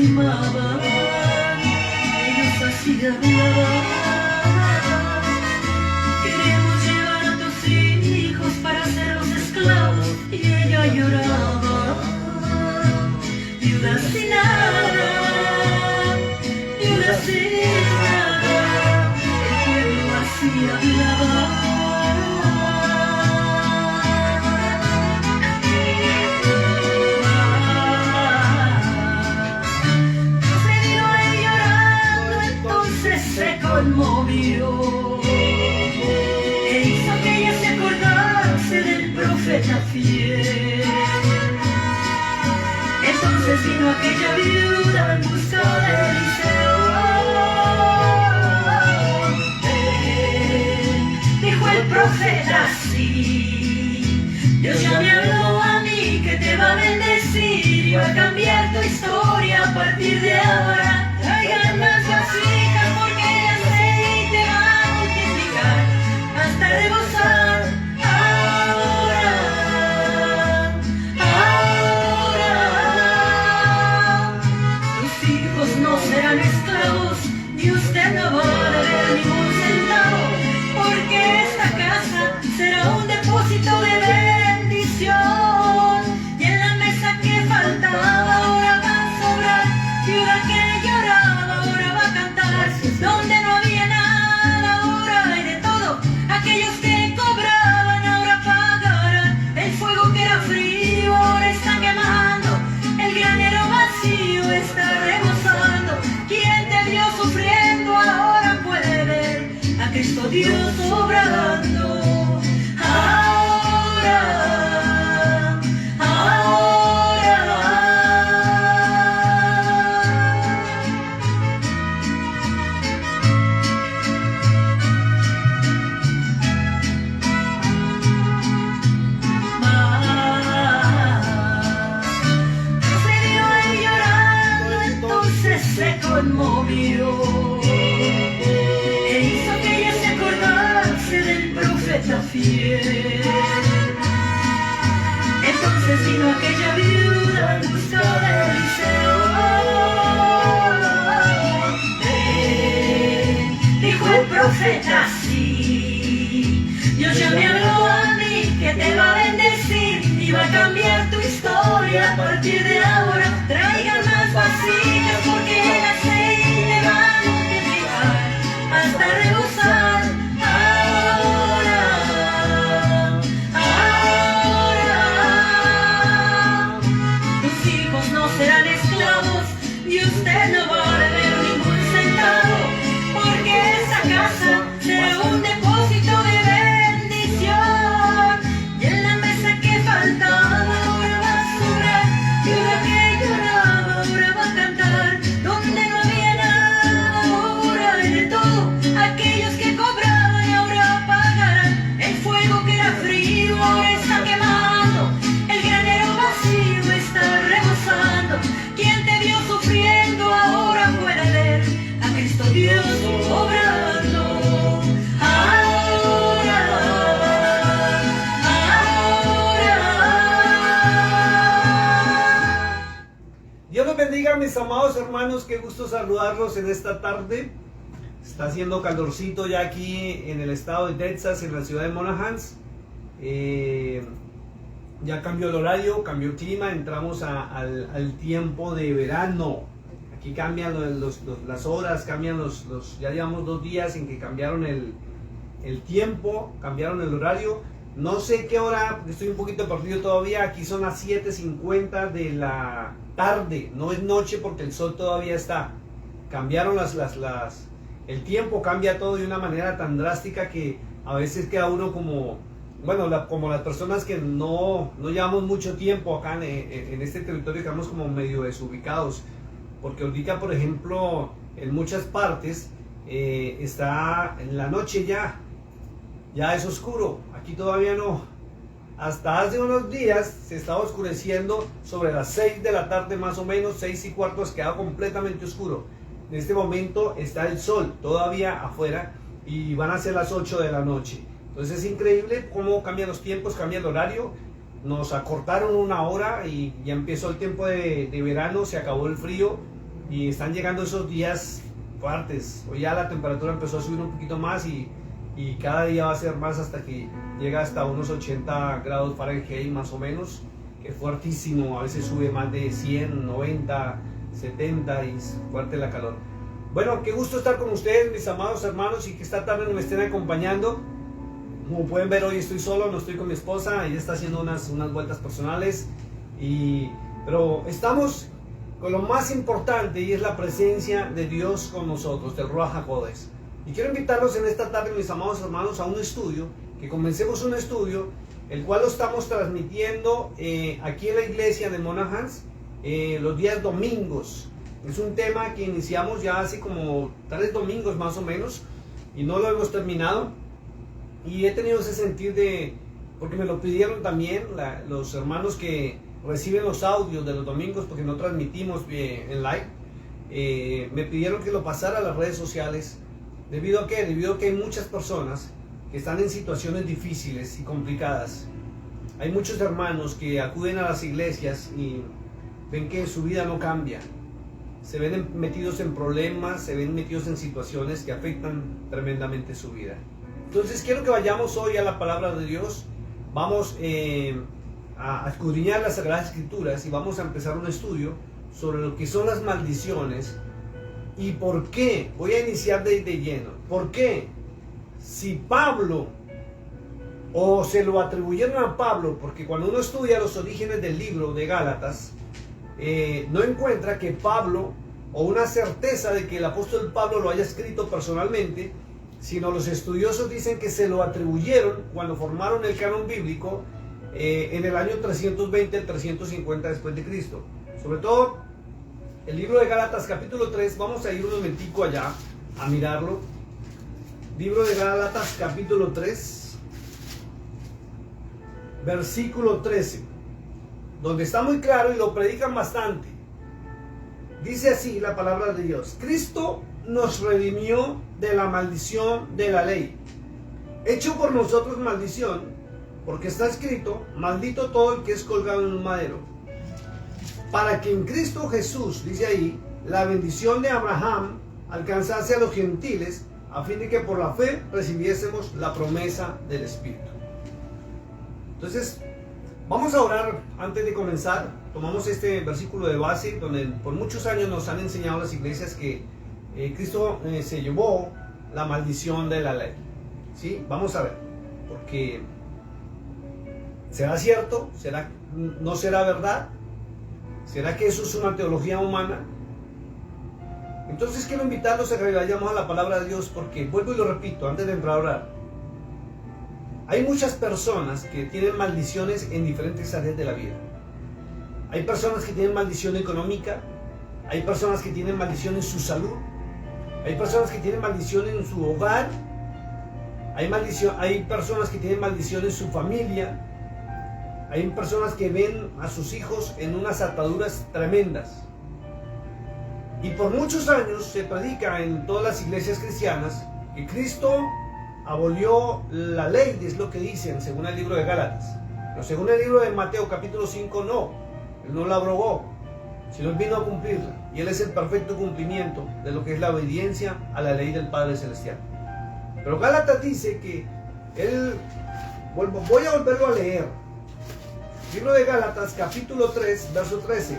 aproximaban y nos hacían hablar. Queremos llevar a tus hijos para hacerlos esclavos, y ella lloraba, viuda sin nada, viuda sin nada, el pueblo así hablaba. Conmovió e hizo que ella se acordase del profeta fiel. Entonces vino aquella viuda en busca de Eliseo. Dijo el profeta así: Dios ya me habló a mí que te va a bendecir y va a cambiar tu historia a partir de ahora. Traigan más vasijas porque hasta rebosar. Ahora, ahora, tus hijos no serán esclavos y usted no va a deber ningún centavo, porque esta casa será un depósito de bendición. Y en la mesa que faltaba ahora va a sobrar, viuda que lloraba ahora va a cantar, donde no había nada ahora hay de todo. Aquellos que cobraban ahora pagarán, el fuego que era frío ahora está quemando, el granero vacío está rebosando. Quien te vio sufriendo ahora puede ver a Cristo Dios obrando. Ahora, ahora, se conmovió e hizo que ella se acordase del profeta fiel. Entonces vino aquella viuda en busca de Eliseo. Dijo el profeta así: Dios ya me habló a mí que te va a bendecir y va a cambiar tu historia a partir de ahora. Traigan más vasijas porque el aceite va a multiplicar hasta rebosar. Ahora, ahora, tus hijos no serán esclavos y usted no va a deber ningún centavo, porque esa casa será un depósito de bendición. Y en la mesa que faltaba ahora va a sobrar, viuda que lloraba ahora va a cantar, donde no había nada ahora hay de todo. Aquellos que cobraban ahora pagarán, el fuego que era frío ahora está quemando, el granero vacío está rebosando. Quien te vio sufriendo ahora puede ver a Cristo Dios obrando. Ahora, ahora. Dios los bendiga, mis amados hermanos, qué gusto saludarlos en esta tarde. Está haciendo calorcito ya aquí en el estado de Texas, en la ciudad de Monahans. Ya cambió el horario, cambió el clima, entramos al tiempo de verano. Aquí cambian las horas, cambian ya llevamos 2 días en que cambiaron el tiempo, cambiaron el horario. No sé qué hora, estoy un poquito perdido todavía. Aquí son las 7:50 de la tarde, no es noche porque el sol todavía está. Cambiaron el tiempo, cambia todo de una manera tan drástica que a veces queda uno como, bueno, como las personas que no llevamos mucho tiempo acá en este territorio, quedamos como medio desubicados. Porque ahorita, por ejemplo, en muchas partes está en la noche ya es oscuro. Aquí todavía no. Hasta hace unos días se estaba oscureciendo sobre las 6 de la tarde más o menos, 6:15, quedaba completamente oscuro. En este momento está el sol todavía afuera y van a ser las 8 de la noche. Entonces es increíble cómo cambian los tiempos, cambia el horario. Nos acortaron 1 hora y ya empezó el tiempo de verano, se acabó el frío y están llegando esos días fuertes. Hoy ya la temperatura empezó a subir un poquito más y cada día va a ser más hasta que llega hasta unos 80 grados Fahrenheit más o menos, que es fuertísimo. A veces sube más de 100, 90, 70 y es fuerte la calor. Bueno, qué gusto estar con ustedes, mis amados hermanos, y que esta tarde me estén acompañando. Como pueden ver, hoy estoy solo, no estoy con mi esposa, ella está haciendo unas vueltas personales, pero estamos con lo más importante, y es la presencia de Dios con nosotros, del Ruach HaKodesh. Y quiero invitarlos en esta tarde, mis amados hermanos, a un estudio, que comencemos un estudio, el cual lo estamos transmitiendo aquí en la iglesia de Monahans, los días domingos. Es un tema que iniciamos ya hace como 3 domingos más o menos, y no lo hemos terminado. Y he tenido ese sentir porque me lo pidieron también los hermanos que reciben los audios de los domingos, porque no transmitimos en live. Me pidieron que lo pasara a las redes sociales. ¿Debido a qué? Debido a que hay muchas personas que están en situaciones difíciles y complicadas. Hay muchos hermanos que acuden a las iglesias y ven que su vida no cambia. Se ven metidos en problemas, se ven metidos en situaciones que afectan tremendamente su vida. Entonces quiero que vayamos hoy a la palabra de Dios. Vamos a escudriñar las Sagradas Escrituras y vamos a empezar un estudio sobre lo que son las maldiciones y por qué. Voy a iniciar de lleno. ¿Por qué? Si Pablo, o se lo atribuyeron a Pablo, porque cuando uno estudia los orígenes del libro de Gálatas, no encuentra que Pablo, o una certeza de que el apóstol Pablo lo haya escrito personalmente, sino los estudiosos dicen que se lo atribuyeron cuando formaron el canon bíblico en el año 320 al 350 después de Cristo. Sobre todo el libro de Gálatas capítulo 3, vamos a ir un momentico allá a mirarlo. Libro de Gálatas capítulo 3, versículo 13, donde está muy claro y lo predican bastante. Dice así la palabra de Dios: Cristo nos redimió de la maldición de la ley, hecho por nosotros maldición, porque está escrito: maldito todo el que es colgado en un madero, para que en Cristo Jesús, dice ahí, la bendición de Abraham alcanzase a los gentiles, a fin de que por la fe recibiésemos la promesa del Espíritu. Entonces, vamos a orar antes de comenzar. Tomamos este versículo de base, donde por muchos años nos han enseñado las iglesias que Cristo se llevó la maldición de la ley. ¿Sí? Vamos a ver, porque ¿será cierto? ¿No será verdad? ¿Será que eso es una teología humana? Entonces quiero invitarlos a que vayamos a la palabra de Dios, porque vuelvo y lo repito antes de entrar a orar. Hay muchas personas que tienen maldiciones en diferentes áreas de la vida. Hay personas que tienen maldición económica, hay personas que tienen maldición en su salud, hay personas que tienen maldición en su hogar, hay personas que tienen maldición en su familia, hay personas que ven a sus hijos en unas ataduras tremendas. Y por muchos años se predica en todas las iglesias cristianas que Cristo abolió la ley, es lo que dicen según el libro de Gálatas. Pero según el libro de Mateo capítulo 5 no, Él no la abrogó, sino Él vino a cumplirla. Y Él es el perfecto cumplimiento de lo que es la obediencia a la ley del Padre Celestial. Pero Gálatas dice que voy a volverlo a leer. Libro de Gálatas capítulo 3 verso 13.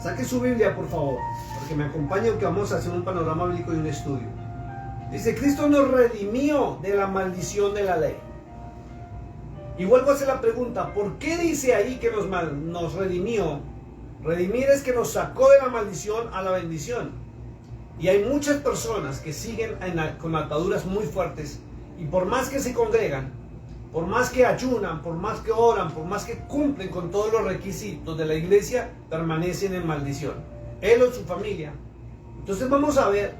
Saque su Biblia, por favor, para que me acompañen, que vamos a hacer un panorama bíblico y un estudio. Dice: Cristo nos redimió de la maldición de la ley. Y vuelvo a hacer la pregunta: ¿por qué dice ahí que nos redimió? Redimir es que nos sacó de la maldición a la bendición. Y hay muchas personas que siguen con ataduras muy fuertes, y por más que se congregan, por más que ayunan, por más que oran, por más que cumplen con todos los requisitos de la iglesia, permanecen en maldición. Él o su familia. Entonces vamos a ver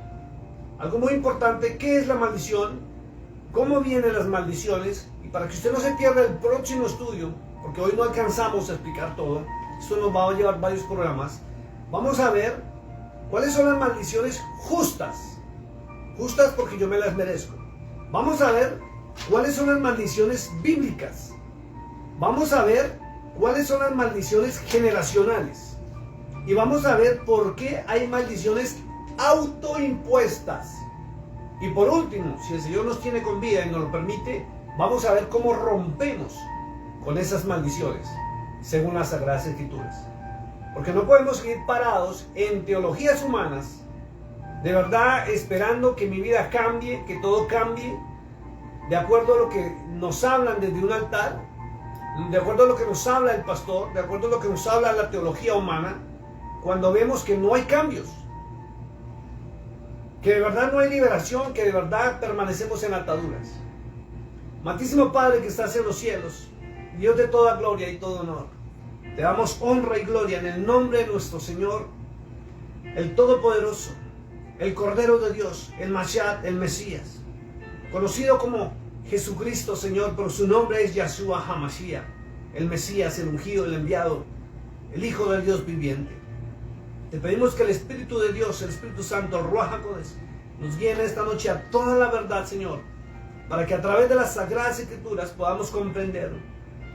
algo muy importante: ¿qué es la maldición? ¿Cómo vienen las maldiciones? Y para que usted no se pierda el próximo estudio, porque hoy no alcanzamos a explicar todo, esto nos va a llevar varios programas, vamos a ver cuáles son las maldiciones justas. Justas porque yo me las merezco. Vamos a ver cuáles son las maldiciones bíblicas. Vamos a ver cuáles son las maldiciones generacionales. Y vamos a ver por qué hay maldiciones autoimpuestas. Y por último, si el Señor nos tiene con vida y nos lo permite, vamos a ver cómo rompemos con esas maldiciones, según las Sagradas Escrituras. Porque no podemos seguir parados en teologías humanas, de verdad esperando que mi vida cambie, que todo cambie, de acuerdo a lo que nos hablan desde un altar, de acuerdo a lo que nos habla el pastor, de acuerdo a lo que nos habla la teología humana, cuando vemos que no hay cambios, que de verdad no hay liberación, que de verdad permanecemos en ataduras. Amantísimo Padre que estás en los cielos, Dios de toda gloria y todo honor, te damos honra y gloria en el nombre de nuestro Señor, el Todopoderoso, el Cordero de Dios, el Mashiach, el Mesías, conocido como Jesucristo, Señor, pero su nombre es Yahshua HaMashiach, el Mesías, el ungido, el enviado, el Hijo del Dios viviente. Te pedimos que el Espíritu de Dios, el Espíritu Santo, el Ruach HaKodesh, nos guíe en esta noche a toda la verdad, Señor, para que a través de las Sagradas Escrituras podamos comprender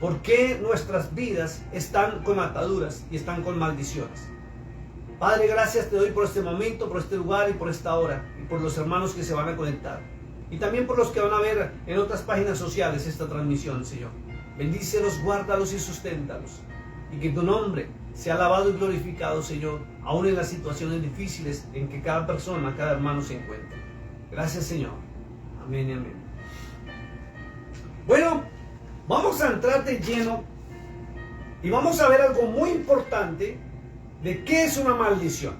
por qué nuestras vidas están con ataduras y están con maldiciones. Padre, gracias te doy por este momento, por este lugar y por esta hora, y por los hermanos que se van a conectar, y también por los que van a ver en otras páginas sociales esta transmisión, Señor. Bendícelos, guárdalos y susténtalos, y que tu nombre sea alabado y glorificado, Señor, aún en las situaciones difíciles en que cada persona, cada hermano se encuentra. Gracias, Señor. Amén y amén. Bueno, vamos a entrar de lleno y vamos a ver algo muy importante de qué es una maldición.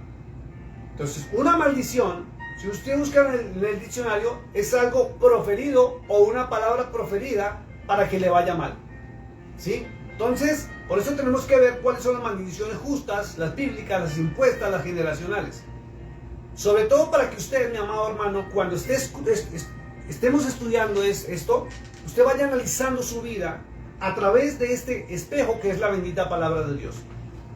Entonces, una maldición, si usted busca en el diccionario, es algo proferido o una palabra proferida para que le vaya mal, ¿sí? Entonces, por eso tenemos que ver cuáles son las maldiciones justas, las bíblicas, las impuestas, las generacionales. Sobre todo para que usted, mi amado hermano, cuando estemos estudiando esto, usted vaya analizando su vida a través de este espejo que es la bendita palabra de Dios.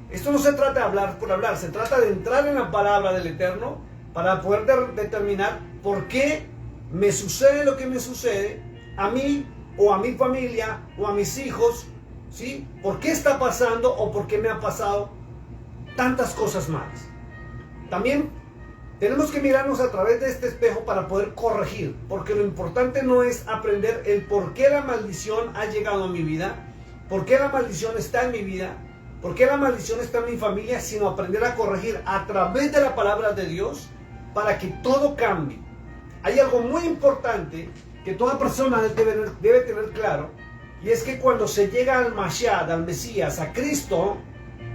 Esto no se trata de hablar por hablar, se trata de entrar en la palabra del Eterno para poder determinar por qué me sucede lo que me sucede a mí o a mi familia o a mis hijos, ¿sí? ¿Por qué está pasando o por qué me ha pasado tantas cosas malas? También tenemos que mirarnos a través de este espejo para poder corregir, porque lo importante no es aprender el por qué la maldición ha llegado a mi vida, por qué la maldición está en mi vida, por qué la maldición está en mi familia, sino aprender a corregir a través de la palabra de Dios para que todo cambie. Hay algo muy importante que toda persona debe tener claro, y es que cuando se llega al Mashiach, al Mesías, a Cristo,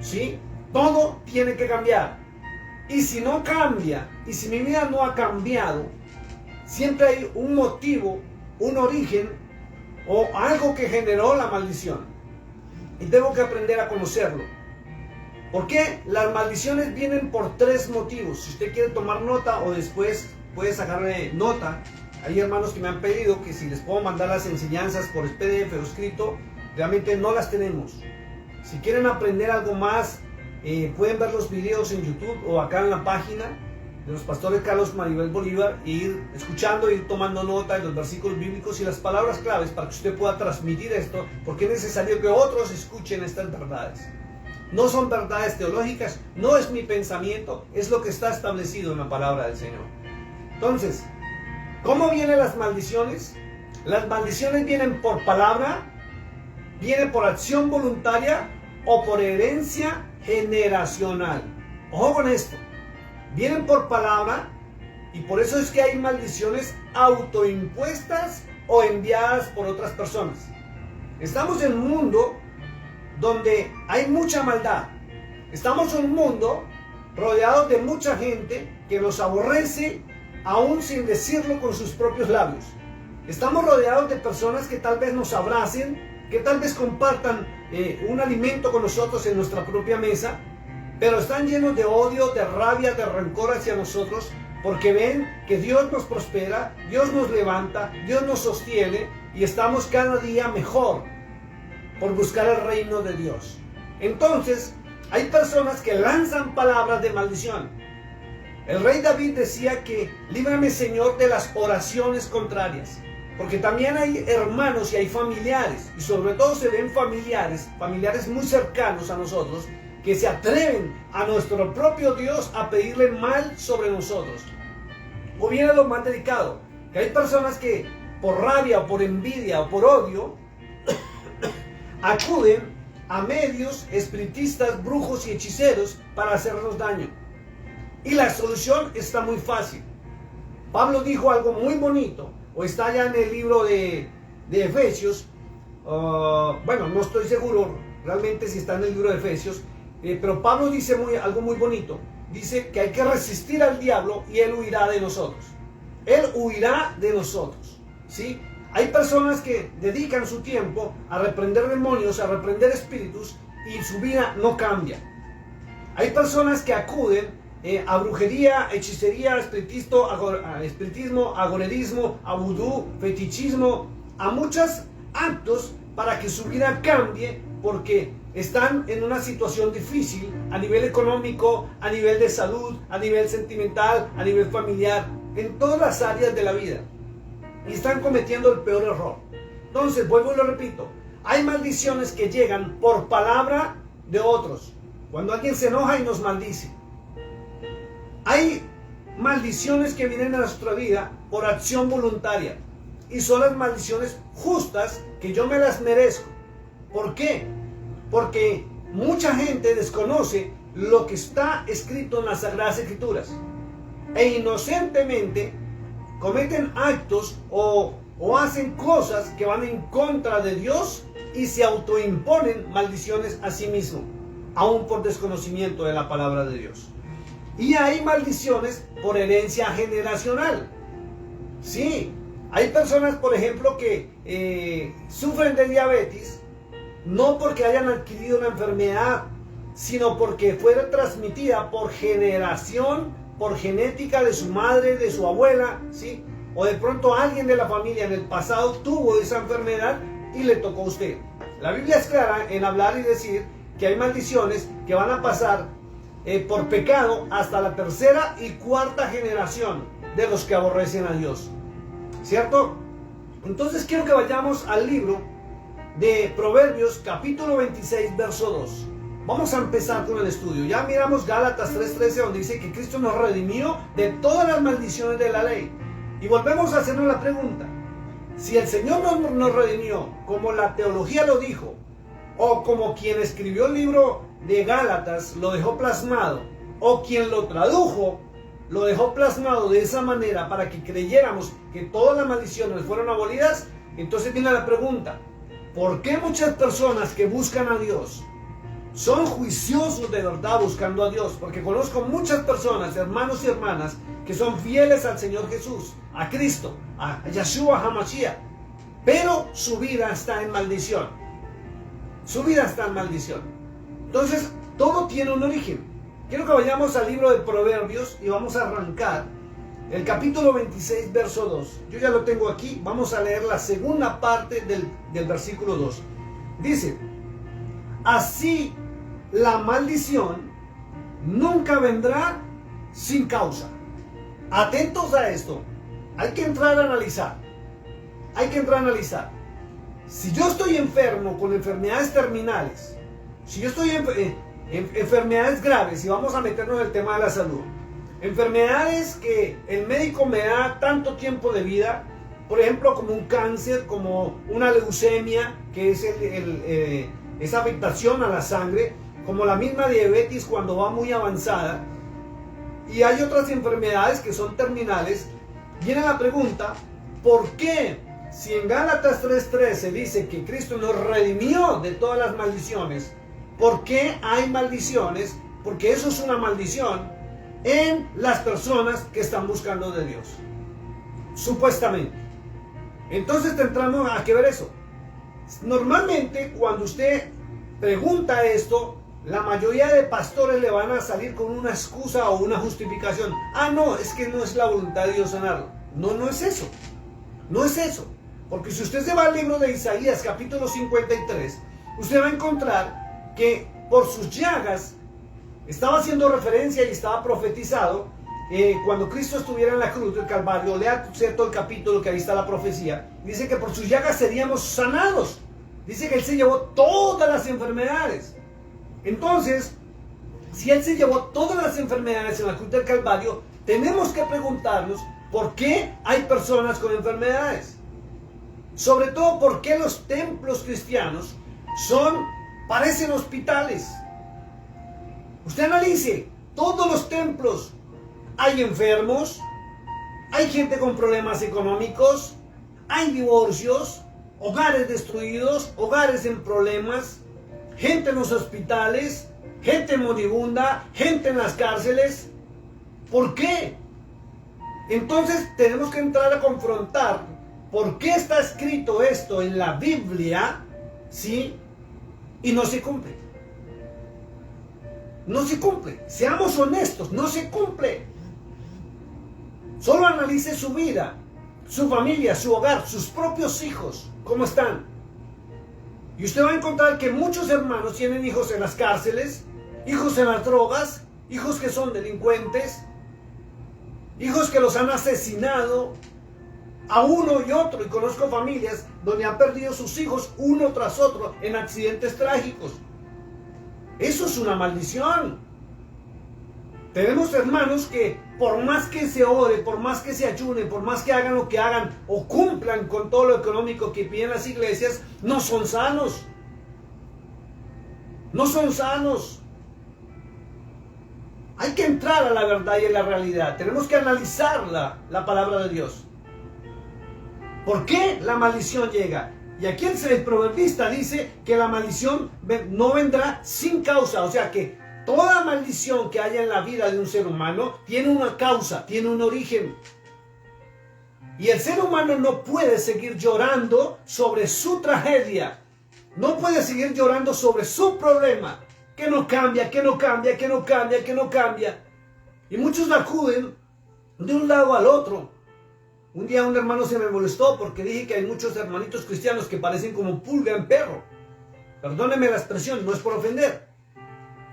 ¿sí? Todo tiene que cambiar. Y si no cambia, y si mi vida no ha cambiado, siempre hay un motivo, un origen o algo que generó la maldición. Y tengo que aprender a conocerlo. ¿Por qué? Las maldiciones vienen por 3 motivos. Si usted quiere tomar nota o después puede sacarle nota. Hay hermanos que me han pedido que si les puedo mandar las enseñanzas por PDF o escrito. Realmente no las tenemos. Si quieren aprender algo más, pueden ver los videos en YouTube o acá en la página de los pastores Carlos Maribel Bolívar e ir escuchando, ir tomando nota de los versículos bíblicos y las palabras claves para que usted pueda transmitir esto, porque es necesario que otros escuchen estas verdades. No son verdades teológicas, no es mi pensamiento, es lo que está establecido en la palabra del Señor. Entonces, ¿cómo vienen las maldiciones? Las maldiciones vienen por palabra, vienen por acción voluntaria o por herencia generacional. Ojo con esto. Vienen por palabra y por eso es que hay maldiciones autoimpuestas o enviadas por otras personas. Estamos en un mundo donde hay mucha maldad. Estamos en un mundo rodeado de mucha gente que nos aborrece aún sin decirlo con sus propios labios. Estamos rodeados de personas que tal vez nos abracen, que tal vez compartan un alimento con nosotros en nuestra propia mesa, pero están llenos de odio, de rabia, de rencor hacia nosotros, porque ven que Dios nos prospera, Dios nos levanta, Dios nos sostiene y estamos cada día mejor por buscar el reino de Dios. Entonces, hay personas que lanzan palabras de maldición. El rey David decía que líbrame, Señor, de las oraciones contrarias. Porque también hay hermanos y hay familiares, y sobre todo se ven familiares muy cercanos a nosotros, que se atreven a nuestro propio Dios a pedirle mal sobre nosotros. O viene lo más delicado, que hay personas que por rabia, o por envidia, o por odio, acuden a medios, espiritistas, brujos y hechiceros para hacernos daño. Y la solución está muy fácil. Pablo dijo algo muy bonito, o está ya en el libro de Efesios, bueno, no estoy seguro realmente si está en el libro de Efesios, pero Pablo dice algo muy bonito. Dice que hay que resistir al diablo y él huirá de nosotros. Él huirá de nosotros, ¿sí? Hay personas que dedican su tiempo a reprender demonios, a reprender espíritus, y su vida no cambia. Hay personas que acuden a brujería, hechicería, espiritismo, agorerismo, a vudú, fetichismo, a muchos actos para que su vida cambie, porque están en una situación difícil a nivel económico, a nivel de salud, a nivel sentimental, a nivel familiar, en todas las áreas de la vida. Y están cometiendo el peor error. Entonces, vuelvo y lo repito, hay maldiciones que llegan por palabra de otros. Cuando alguien se enoja y nos maldice. Hay maldiciones que vienen a nuestra vida por acción voluntaria. Y son las maldiciones justas que yo me las merezco. ¿Por qué? Porque mucha gente desconoce lo que está escrito en las Sagradas Escrituras. E inocentemente cometen actos o hacen cosas que van en contra de Dios y se autoimponen maldiciones a sí mismos, aún por desconocimiento de la palabra de Dios. Y hay maldiciones por herencia generacional. Sí, hay personas, por ejemplo, que sufren de diabetes, no porque hayan adquirido una enfermedad, sino porque fue transmitida por generación, por genética de su madre, de su abuela, ¿sí? O de pronto alguien de la familia en el pasado tuvo esa enfermedad y le tocó a usted. La Biblia es clara en hablar y decir que hay maldiciones que van a pasar por pecado hasta la tercera y cuarta generación de los que aborrecen a Dios, ¿cierto? Entonces quiero que vayamos al libro de Proverbios, capítulo 26, verso 2. Vamos a empezar con el estudio. Ya miramos Gálatas 3:13, donde dice que Cristo nos redimió de todas las maldiciones de la ley. Y volvemos a hacernos la pregunta: si el Señor nos redimió, como la teología lo dijo, o como quien escribió el libro de Gálatas lo dejó plasmado, o quien lo tradujo lo dejó plasmado de esa manera para que creyéramos que todas las maldiciones fueron abolidas, entonces viene la pregunta: ¿por qué muchas personas que buscan a Dios son juiciosos de verdad buscando a Dios? Porque conozco muchas personas, hermanos y hermanas, que son fieles al Señor Jesús, a Cristo, a Yeshua HaMashiach, pero su vida está en maldición. Su vida está en maldición. Entonces, todo tiene un origen. Quiero que vayamos al libro de Proverbios y vamos a arrancar el capítulo 26, verso 2. Yo ya lo tengo aquí. Vamos a leer la segunda parte del versículo 2. Dice: así la maldición nunca vendrá sin causa. Atentos a esto. Hay que entrar a analizar. Hay que entrar a analizar. Si yo estoy enfermo con enfermedades terminales, si yo estoy enfermedades graves, y vamos a meternos en el tema de la salud, enfermedades que el médico me da tanto tiempo de vida, por ejemplo, como un cáncer, como una leucemia, que es esa afectación a la sangre, como la misma diabetes cuando va muy avanzada, y hay otras enfermedades que son terminales. Viene la pregunta: ¿por qué? Si en Gálatas 3:13 dice que Cristo nos redimió de todas las maldiciones, ¿por qué hay maldiciones? Porque eso es una maldición en las personas que están buscando de Dios, supuestamente. Entonces tendremos a que ver eso. Normalmente cuando usted pregunta esto, la mayoría de pastores le van a salir con una excusa o una justificación. Ah, no, es que no es la voluntad de Dios sanarlo. No, no es eso. No es eso. Porque si usted se va al libro de Isaías, capítulo 53, usted va a encontrar que por sus llagas estaba haciendo referencia y estaba profetizado cuando Cristo estuviera en la cruz del Calvario, lea todo el capítulo, que ahí está la profecía, dice que por sus llagas seríamos sanados. Dice que Él se llevó todas las enfermedades. Entonces, si Él se llevó todas las enfermedades en la cruz del Calvario, tenemos que preguntarnos por qué hay personas con enfermedades. Sobre todo, por qué los templos cristianos parecen hospitales. Usted analice, todos los templos hay enfermos, hay gente con problemas económicos, hay divorcios, hogares destruidos, hogares en problemas, gente en los hospitales, gente moribunda, gente en las cárceles. ¿Por qué? Entonces tenemos que entrar a confrontar por qué está escrito esto en la Biblia, ¿sí? Y no se cumple. No se cumple. Seamos honestos, no se cumple. Solo analice su vida, su familia, su hogar, sus propios hijos, cómo están. Y usted va a encontrar que muchos hermanos tienen hijos en las cárceles, hijos en las drogas, hijos que son delincuentes, hijos que los han asesinado a uno y otro. Y conozco familias donde han perdido sus hijos uno tras otro en accidentes trágicos. Eso es una maldición. Tenemos hermanos que por más que se ore, por más que se ayunen, por más que hagan lo que hagan o cumplan con todo lo económico que piden las iglesias, no son sanos. No son sanos. Hay que entrar a la verdad y a la realidad. Tenemos que analizar la palabra de Dios. ¿Por qué la maldición llega? Y aquí el proverbista dice que la maldición no vendrá sin causa. O sea que toda maldición que haya en la vida de un ser humano tiene una causa, tiene un origen. Y el ser humano no puede seguir llorando sobre su tragedia. No puede seguir llorando sobre su problema. Que no cambia, que no cambia, que no cambia, que no cambia. Y muchos acuden de un lado al otro. Un día un hermano se me molestó porque dije que hay muchos hermanitos cristianos que parecen como pulga en perro. Perdóneme la expresión, no es por ofender.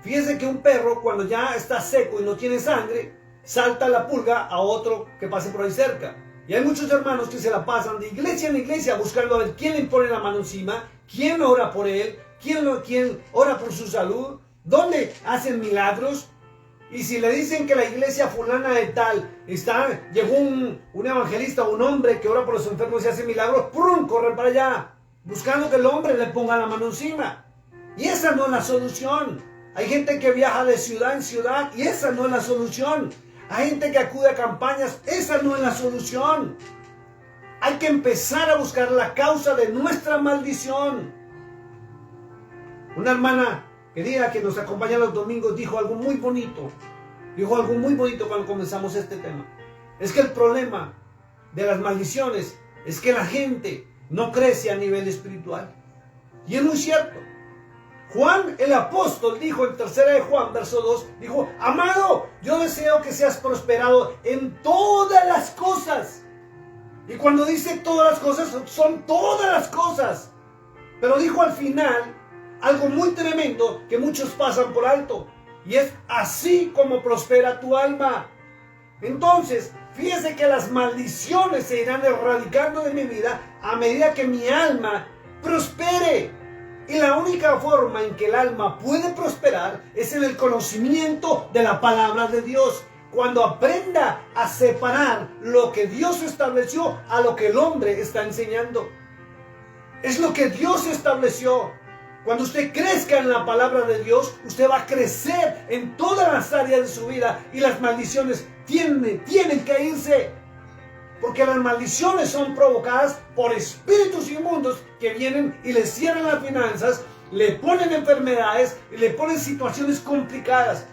Fíjese que un perro, cuando ya está seco y no tiene sangre, salta la pulga a otro que pase por ahí cerca. Y hay muchos hermanos que se la pasan de iglesia en iglesia buscando a ver quién le pone la mano encima, quién ora por él, quién ora por su salud, dónde hacen milagros. Y si le dicen que la iglesia fulana de tal llegó un evangelista, un hombre que ora por los enfermos y hace milagros, ¡prum!, corren para allá, buscando que el hombre le ponga la mano encima. Y esa no es la solución. Hay gente que viaja de ciudad en ciudad y esa no es la solución. Hay gente que acude a campañas, esa no es la solución. Hay que empezar a buscar la causa de nuestra maldición. Una hermana querida que nos acompaña los domingos dijo algo muy bonito. Dijo algo muy bonito cuando comenzamos este tema. Es que el problema de las maldiciones es que la gente no crece a nivel espiritual. Y es muy cierto. Juan el apóstol dijo en 3 de Juan, verso 2, dijo: amado, yo deseo que seas prosperado en todas las cosas. Y cuando dice todas las cosas, son todas las cosas. Pero dijo al final algo muy tremendo que muchos pasan por alto. Y es: así como prospera tu alma. Entonces, fíjese que las maldiciones se irán erradicando de mi vida a medida que mi alma prospere. Y la única forma en que el alma puede prosperar es en el conocimiento de la palabra de Dios. Cuando aprenda a separar lo que Dios estableció a lo que el hombre está enseñando. Es lo que Dios estableció. Cuando usted crezca en la palabra de Dios, usted va a crecer en todas las áreas de su vida y las maldiciones tienen que irse. Porque las maldiciones son provocadas por espíritus inmundos que vienen y le cierran las finanzas, le ponen enfermedades y le ponen situaciones complicadas.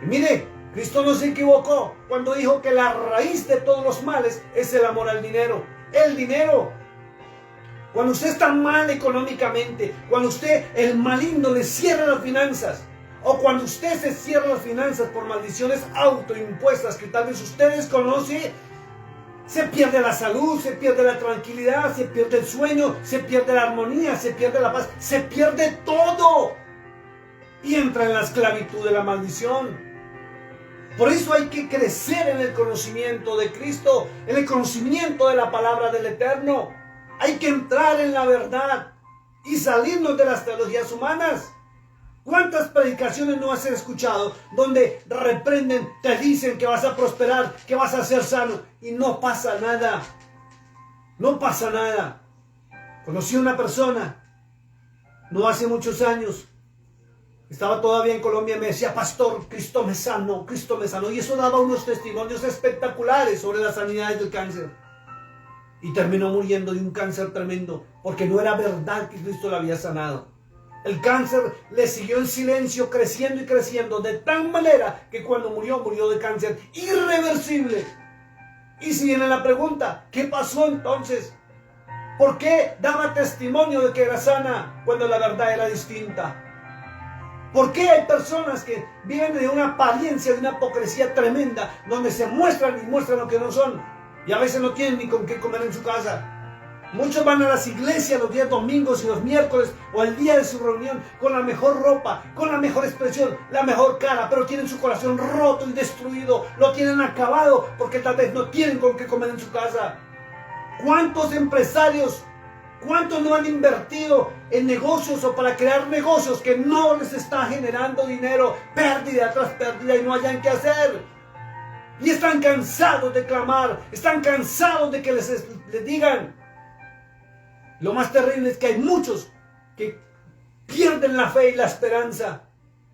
Y mire, Cristo no se equivocó cuando dijo que la raíz de todos los males es el amor al dinero. El dinero. Cuando usted está mal económicamente, cuando el maligno le cierra las finanzas, o cuando usted se cierra las finanzas por maldiciones autoimpuestas que tal vez usted desconoce, se pierde la salud, se pierde la tranquilidad, se pierde el sueño, se pierde la armonía, se pierde la paz, se pierde todo. Y entra en la esclavitud de la maldición. Por eso hay que crecer en el conocimiento de Cristo, en el conocimiento de la palabra del Eterno. Hay que entrar en la verdad y salirnos de las teologías humanas. ¿Cuántas predicaciones no has escuchado donde reprenden, te dicen que vas a prosperar, que vas a ser sano y no pasa nada? No pasa nada. Conocí a una persona, no hace muchos años, estaba todavía en Colombia, me decía: pastor, Cristo me sanó, Cristo me sanó. Y eso daba unos testimonios espectaculares sobre las sanidades del cáncer. Y terminó muriendo de un cáncer tremendo, porque no era verdad que Cristo le había sanado. El cáncer le siguió en silencio, creciendo y creciendo, de tal manera que cuando murió, murió de cáncer irreversible. Y si viene la pregunta, ¿qué pasó entonces? ¿Por qué daba testimonio de que era sana cuando la verdad era distinta? ¿Por qué hay personas que viven de una apariencia, de una hipocresía tremenda, donde se muestran y muestran lo que no son? Y a veces no tienen ni con qué comer en su casa. Muchos van a las iglesias los días domingos y los miércoles o el día de su reunión con la mejor ropa, con la mejor expresión, la mejor cara, pero tienen su corazón roto y destruido, lo tienen acabado porque tal vez no tienen con qué comer en su casa. ¿Cuántos empresarios, cuántos no han invertido en negocios o para crear negocios que no les está generando dinero, pérdida tras pérdida, y no hayan qué hacer? Y están cansados de clamar, están cansados de que les digan. Lo más terrible es que hay muchos que pierden la fe y la esperanza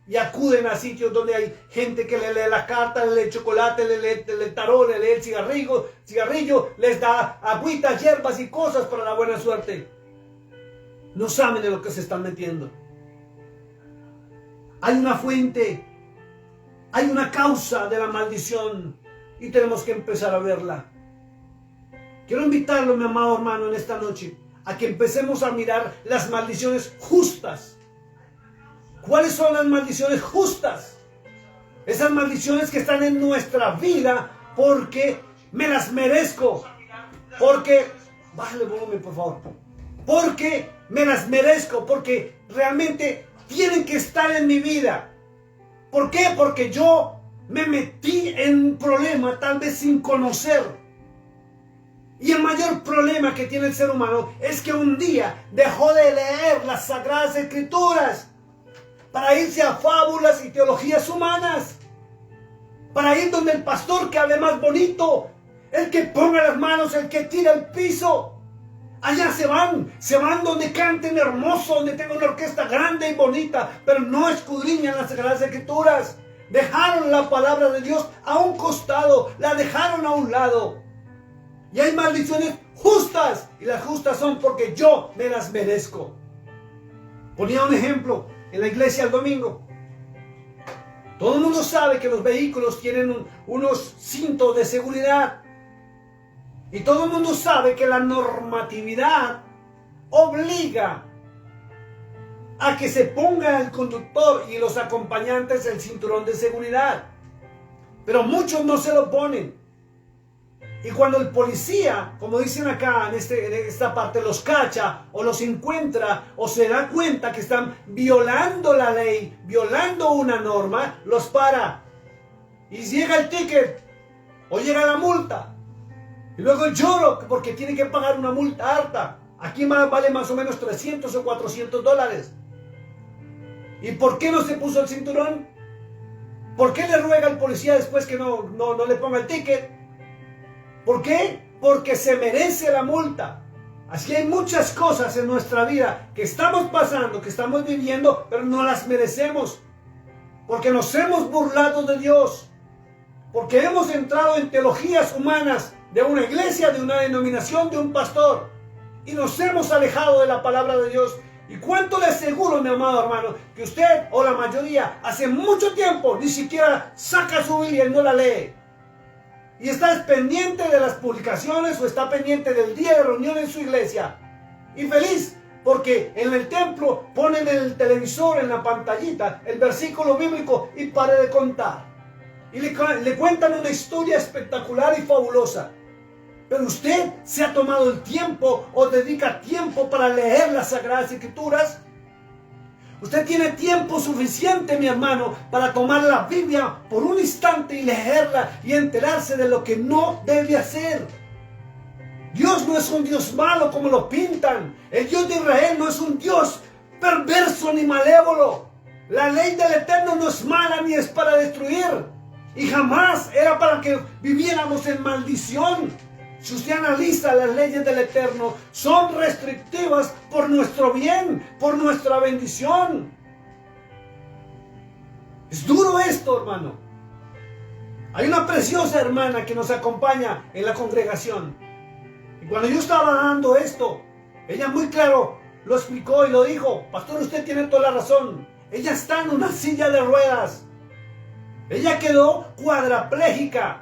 y acuden a sitios donde hay gente que le lee la carta, le lee chocolate, le lee el tarot, le lee el cigarrillo, les da agüitas, hierbas y cosas para la buena suerte. No saben de lo que se están metiendo. Hay una fuente, hay una causa de la maldición y tenemos que empezar a verla. Quiero invitarlo, mi amado hermano, en esta noche, a que empecemos a mirar las maldiciones justas. ¿Cuáles son las maldiciones justas? Esas maldiciones que están en nuestra vida porque me las merezco. Porque, bájale el volumen por favor. Porque me las merezco, porque realmente tienen que estar en mi vida. ¿Por qué? Porque yo me metí en un problema tal vez sin conocer. Y el mayor problema que tiene el ser humano es que un día dejó de leer las Sagradas Escrituras para irse a fábulas y teologías humanas, para ir donde el pastor que hable más bonito, el que ponga las manos, el que tira el piso. Allá se van donde canten hermoso, donde tengan una orquesta grande y bonita, pero no escudriñan las Sagradas Escrituras. Dejaron la palabra de Dios a un costado, la dejaron a un lado. Y hay maldiciones justas, y las justas son porque yo me las merezco. Ponía un ejemplo en la iglesia el domingo. Todo el mundo sabe que los vehículos tienen unos cintos de seguridad. Y todo el mundo sabe que la normatividad obliga a que se ponga el conductor y los acompañantes el cinturón de seguridad. Pero muchos no se lo ponen. Y cuando el policía, como dicen acá en esta parte, los cacha o los encuentra o se da cuenta que están violando la ley, violando una norma, los para. Y llega el ticket o llega la multa. Y luego el lloro porque tiene que pagar una multa alta. Aquí vale más o menos 300 o $400. ¿Y por qué no se puso el cinturón? ¿Por qué le ruega al policía después que no le ponga el ticket? ¿Por qué? Porque se merece la multa. Así hay muchas cosas en nuestra vida que estamos pasando, que estamos viviendo, pero no las merecemos. Porque nos hemos burlado de Dios. Porque hemos entrado en teologías humanas de una iglesia, de una denominación, de un pastor. Y nos hemos alejado de la palabra de Dios. ¿Y cuánto le aseguro, mi amado hermano, que usted o la mayoría hace mucho tiempo ni siquiera saca su Biblia y no la lee? Y está pendiente de las publicaciones o está pendiente del día de reunión en su iglesia. Y feliz porque en el templo ponen en el televisor, en la pantallita, el versículo bíblico y pare de contar. Y le cuentan una historia espectacular y fabulosa. Pero usted se ha tomado el tiempo o dedica tiempo para leer las Sagradas Escrituras. Usted tiene tiempo suficiente, mi hermano, para tomar la Biblia por un instante y leerla y enterarse de lo que no debe hacer. Dios no es un Dios malo como lo pintan. El Dios de Israel no es un Dios perverso ni malévolo. La ley del Eterno no es mala ni es para destruir. Y jamás era para que viviéramos en maldición. Si usted analiza las leyes del Eterno, son restrictivas por nuestro bien, por nuestra bendición. Es duro esto, hermano. Hay una preciosa hermana que nos acompaña en la congregación. Y cuando yo estaba dando esto, ella muy claro lo explicó y lo dijo. Pastor, usted tiene toda la razón. Ella está en una silla de ruedas. Ella quedó cuadraplégica.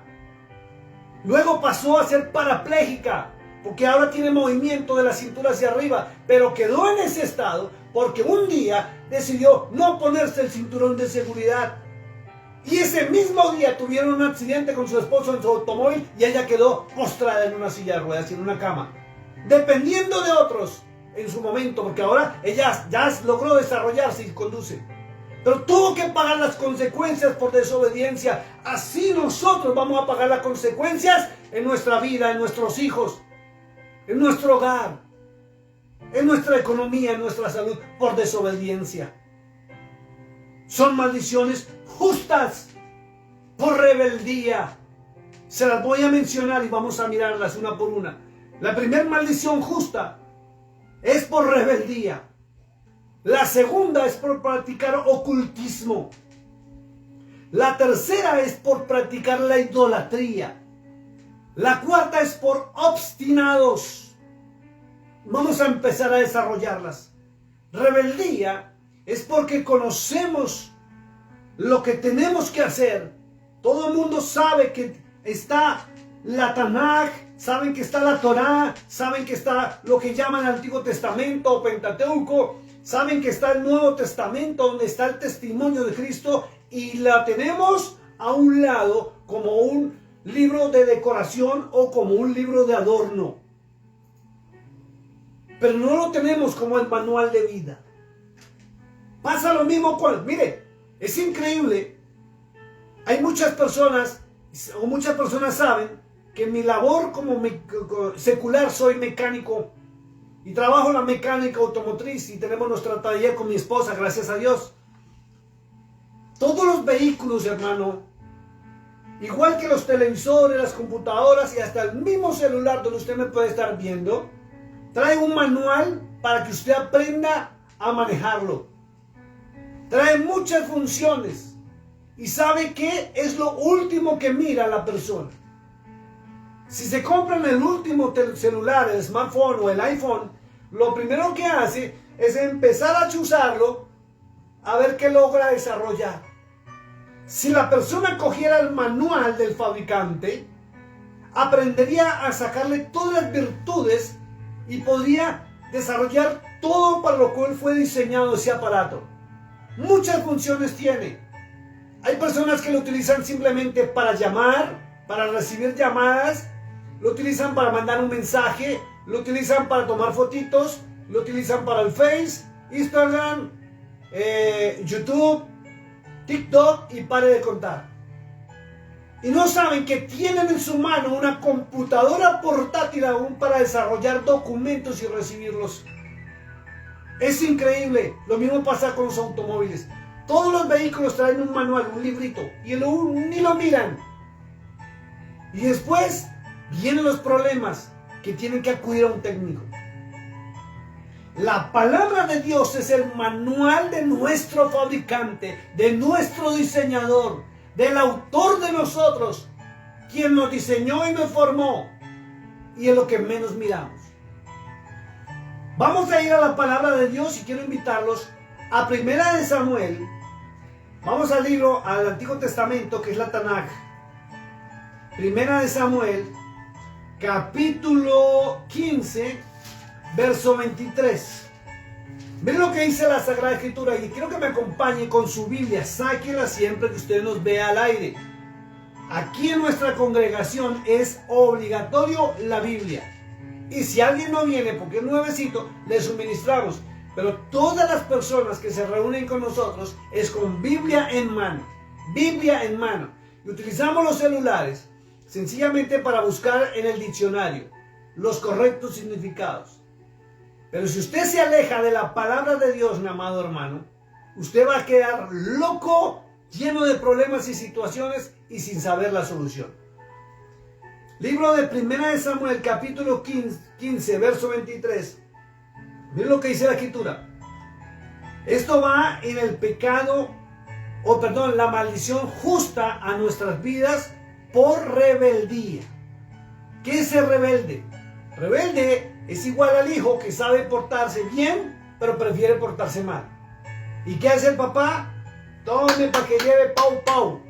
Luego pasó a ser parapléjica, porque ahora tiene movimiento de la cintura hacia arriba, pero quedó en ese estado porque un día decidió no ponerse el cinturón de seguridad. Y ese mismo día tuvieron un accidente con su esposo en su automóvil y ella quedó postrada en una silla de ruedas, en una cama, dependiendo de otros en su momento, porque ahora ella ya logró desarrollarse y conduce. Pero tuvo que pagar las consecuencias por desobediencia. Así nosotros vamos a pagar las consecuencias en nuestra vida, en nuestros hijos, en nuestro hogar, en nuestra economía, en nuestra salud, por desobediencia. Son maldiciones justas por rebeldía. Se las voy a mencionar y vamos a mirarlas una por una. La primera maldición justa es por rebeldía. La segunda es por practicar ocultismo. La tercera es por practicar la idolatría. La cuarta es por obstinados. Vamos a empezar a desarrollarlas. Rebeldía es porque conocemos lo que tenemos que hacer. Todo el mundo sabe que está la Tanaj, saben que está la Torá, saben que está lo que llaman el Antiguo Testamento o Pentateuco, saben que está el Nuevo Testamento donde está el testimonio de Cristo y la tenemos a un lado como un libro de decoración o como un libro de adorno. Pero no lo tenemos como el manual de vida. Pasa lo mismo con... Mire, es increíble. Hay muchas personas, o muchas personas saben, que mi labor como secular, soy mecánico y trabajo en la mecánica automotriz y tenemos nuestra taller con mi esposa, gracias a Dios. Todos los vehículos, hermano, igual que los televisores, las computadoras y hasta el mismo celular donde usted me puede estar viendo, trae un manual para que usted aprenda a manejarlo. Trae muchas funciones y sabe qué es lo último que mira la persona. Si se compran el último celular, el smartphone o el iPhone, lo primero que hace es empezar a chuzarlo a ver qué logra desarrollar. Si la persona cogiera el manual del fabricante, aprendería a sacarle todas las virtudes y podría desarrollar todo para lo cual fue diseñado ese aparato. Muchas funciones tiene. Hay personas que lo utilizan simplemente para llamar, para recibir llamadas, lo utilizan para mandar un mensaje, lo utilizan para tomar fotitos, lo utilizan para el Face, Instagram, YouTube, TikTok y pare de contar. Y no saben que tienen en su mano una computadora portátil aún para desarrollar documentos y recibirlos. Es increíble. Lo mismo pasa con los automóviles. Todos los vehículos traen un manual, un librito, y ni lo miran. Y después vienen los problemas que tienen que acudir a un técnico. La palabra de Dios es el manual de nuestro fabricante, de nuestro diseñador, del autor de nosotros, quien nos diseñó y nos formó, y es lo que menos miramos. Vamos a ir a la palabra de Dios y quiero invitarlos a Primera de Samuel. Vamos al libro, al Antiguo Testamento, que es la Tanaj. Primera de Samuel, capítulo 15, verso 23. Miren lo que dice la Sagrada Escritura y quiero que me acompañe con su Biblia. Sáquela siempre que usted nos vea al aire. Aquí en nuestra congregación es obligatorio la Biblia. Y si alguien no viene porque es nuevecito, le suministramos. Pero todas las personas que se reúnen con nosotros es con Biblia en mano. Biblia en mano. Y utilizamos los celulares sencillamente para buscar en el diccionario los correctos significados. Pero si usted se aleja de la palabra de Dios, mi amado hermano, usted va a quedar loco, lleno de problemas y situaciones y sin saber la solución. Libro de 1 Samuel, capítulo 15, verso 23. Miren lo que dice la escritura. Esto va en el pecado, la maldición justa a nuestras vidas por rebeldía. ¿Qué es ser rebelde? Rebelde es igual al hijo que sabe portarse bien, pero prefiere portarse mal. ¿Y qué hace el papá? Tome para que lleve pau,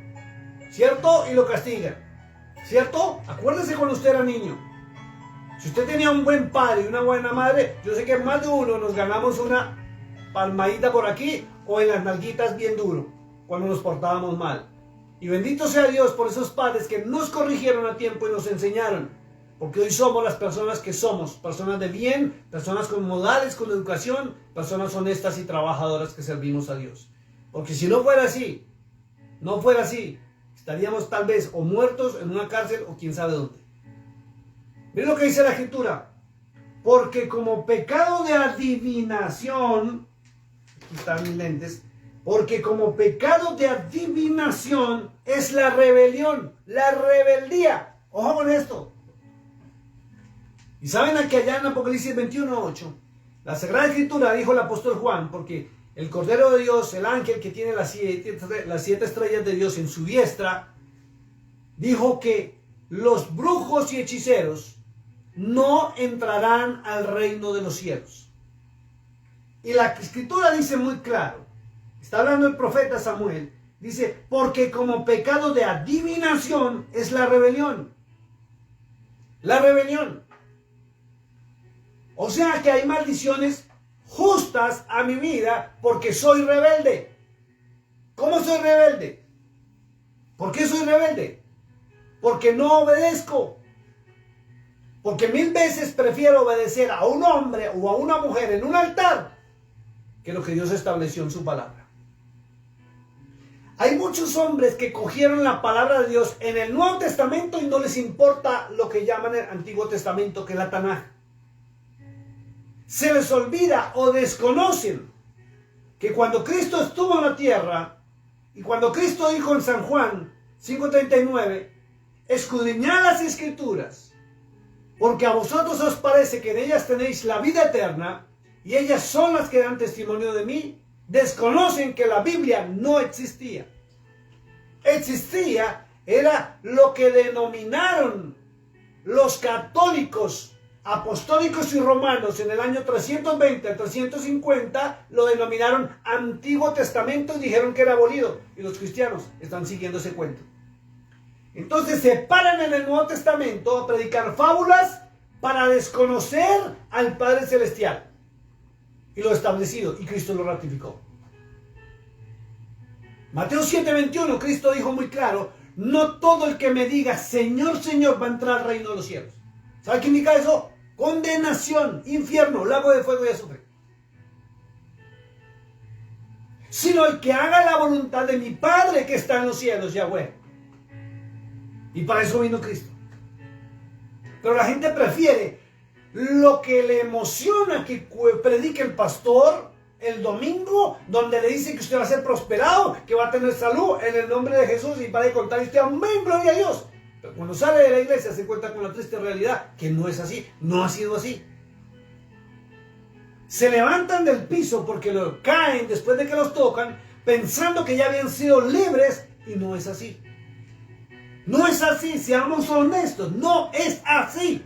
¿cierto? Y lo castiga, ¿cierto? Acuérdese cuando usted era niño. Si usted tenía un buen padre y una buena madre, yo sé que más de uno nos ganamos una palmadita por aquí o en las nalguitas bien duro cuando nos portábamos mal. Y bendito sea Dios por esos padres que nos corrigieron a tiempo y nos enseñaron. Porque hoy somos las personas que somos, personas de bien, personas con modales, con educación, personas honestas y trabajadoras que servimos a Dios. Porque si no fuera así, estaríamos tal vez o muertos en una cárcel o quién sabe dónde. Miren lo que dice la escritura. Porque como pecado de adivinación, aquí están mis lentes, porque como pecado de adivinación es la rebelión, la rebeldía. Ojo con esto. Y saben que allá en Apocalipsis 21:8, la Sagrada Escritura dijo el apóstol Juan, porque el Cordero de Dios, el ángel que tiene las 7 estrellas de Dios en su diestra, dijo que los brujos y hechiceros no entrarán al reino de los cielos. Y la Escritura dice muy claro, está hablando el profeta Samuel, dice, porque como pecado de adivinación es la rebelión. La rebelión. O sea que hay maldiciones justas a mi vida porque soy rebelde. ¿Cómo soy rebelde? ¿Por qué soy rebelde? Porque no obedezco. Porque 1000 veces prefiero obedecer a un hombre o a una mujer en un altar que lo que Dios estableció en su palabra. Hay muchos hombres que cogieron la palabra de Dios en el Nuevo Testamento y no les importa lo que llaman el Antiguo Testamento, que es la Tanaj. Se les olvida o desconocen que cuando Cristo estuvo en la tierra y cuando Cristo dijo en San Juan 5:39, escudriñad las Escrituras, porque a vosotros os parece que en ellas tenéis la vida eterna y ellas son las que dan testimonio de mí, desconocen que la Biblia no existía. Existía, era lo que denominaron los católicos apostólicos y romanos en el año 320 al 350, lo denominaron Antiguo Testamento y dijeron que era abolido. Y los cristianos están siguiendo ese cuento. Entonces se paran en el Nuevo Testamento a predicar fábulas para desconocer al Padre Celestial y lo establecido, y Cristo lo ratificó. Mateo 7:21, Cristo dijo muy claro, no todo el que me diga Señor, Señor va a entrar al reino de los cielos. ¿Sabe qué indica eso? Condenación, infierno, lago de fuego y azufre. Sino el que haga la voluntad de mi Padre que está en los cielos, Yahweh. Y para eso vino Cristo. Pero la gente prefiere lo que le emociona que predique el pastor el domingo, donde le dice que usted va a ser prosperado, que va a tener salud en el nombre de Jesús y va a contar usted amén, gloria a Dios. Pero cuando sale de la iglesia se encuentra con la triste realidad que no es así, no ha sido así. Se levantan del piso porque lo caen después de que los tocan, pensando que ya habían sido libres, y no es así. No es así, seamos honestos, no es así.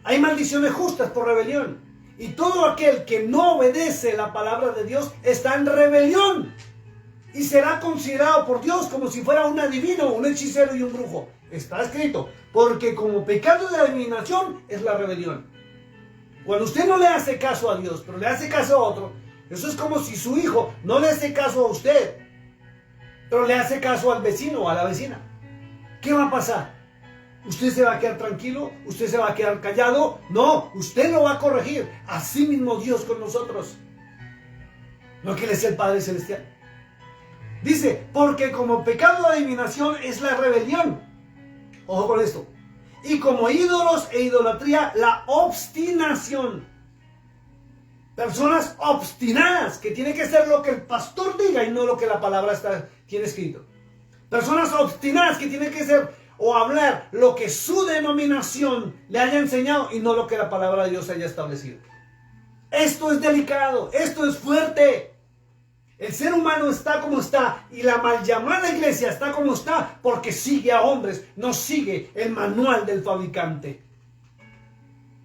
Hay maldiciones justas por rebelión. Y todo aquel que no obedece la palabra de Dios está en rebelión. Y será considerado por Dios como si fuera un adivino, un hechicero y un brujo. Está escrito, porque como pecado de adivinación es la rebelión. Cuando usted no le hace caso a Dios, pero le hace caso a otro, eso es como si su hijo no le hace caso a usted, pero le hace caso al vecino o a la vecina. ¿Qué va a pasar? ¿Usted se va a quedar tranquilo? ¿Usted se va a quedar callado? No, usted lo va a corregir. Así mismo Dios con nosotros. No que Él es el Padre Celestial. Dice, porque como pecado de adivinación es la rebelión. Ojo con esto. Y como ídolos e idolatría, la obstinación. Personas obstinadas, que tiene que ser lo que el pastor diga y no lo que la palabra tiene escrito. Personas obstinadas que tienen que ser o hablar lo que su denominación le haya enseñado y no lo que la palabra de Dios haya establecido. Esto es delicado, esto es fuerte. El ser humano está como está y la mal llamada iglesia está como está porque sigue a hombres, no sigue el manual del fabricante.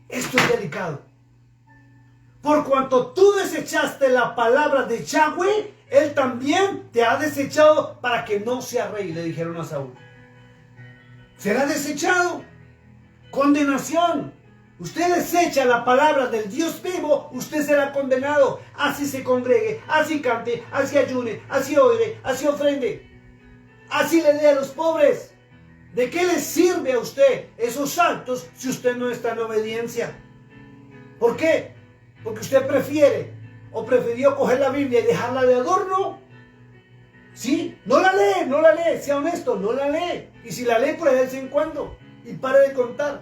Esto es delicado. Por cuanto tú desechaste la palabra de Yahweh, Él también te ha desechado para que no sea rey, le dijeron a Saúl. Será desechado. Condenación. Usted desecha la palabra del Dios vivo, usted será condenado. Así se congregue, así cante, así ayune, así ore, así ofrende. Así le dé a los pobres. ¿De qué le sirve a usted esos actos si usted no está en obediencia? ¿Por qué? Porque usted prefiere o prefirió coger la Biblia y dejarla de adorno. ¿Sí? No la lee, sea honesto, no la lee. Y si la lee, por de vez en cuando. Y pare de contar.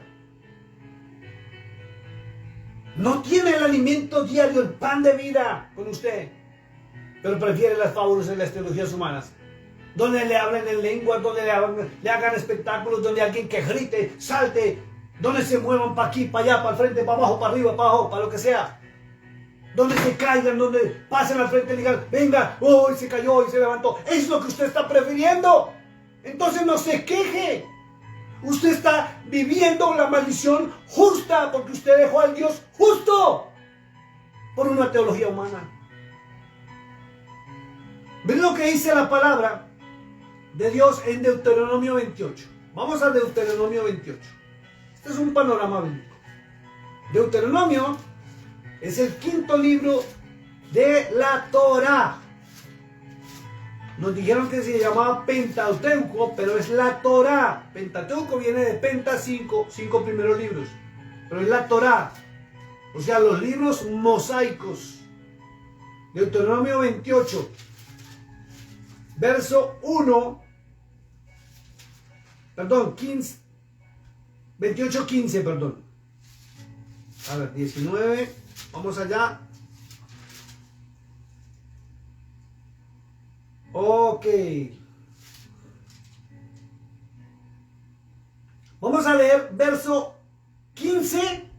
No tiene el alimento diario, el pan de vida con usted. Pero prefiere las fábulas y las teologías humanas. Donde le hablen en lengua, donde le hagan espectáculos, donde alguien que grite, salte, donde se muevan para aquí, para allá, para el frente, para abajo, para arriba, para abajo, para lo que sea. Donde se caigan, donde pasen al frente y digan, venga, hoy se cayó y se levantó. Es lo que usted está prefiriendo. Entonces no se queje. Usted está viviendo la maldición justa porque usted dejó al Dios justo por una teología humana. ¿Ven lo que dice la palabra de Dios en Deuteronomio 28? Vamos a Deuteronomio 28. Este es un panorama bíblico. Deuteronomio es el quinto libro de la Torá. Nos dijeron que se llamaba Pentateuco, pero es la Torá. Pentateuco viene de Penta, cinco primeros libros. Pero es la Torá. O sea, los libros mosaicos. Deuteronomio 28, verso 1. Perdón, 15. 28, 15, perdón. A ver, 19. Vamos allá. Ok. Vamos a leer verso 15,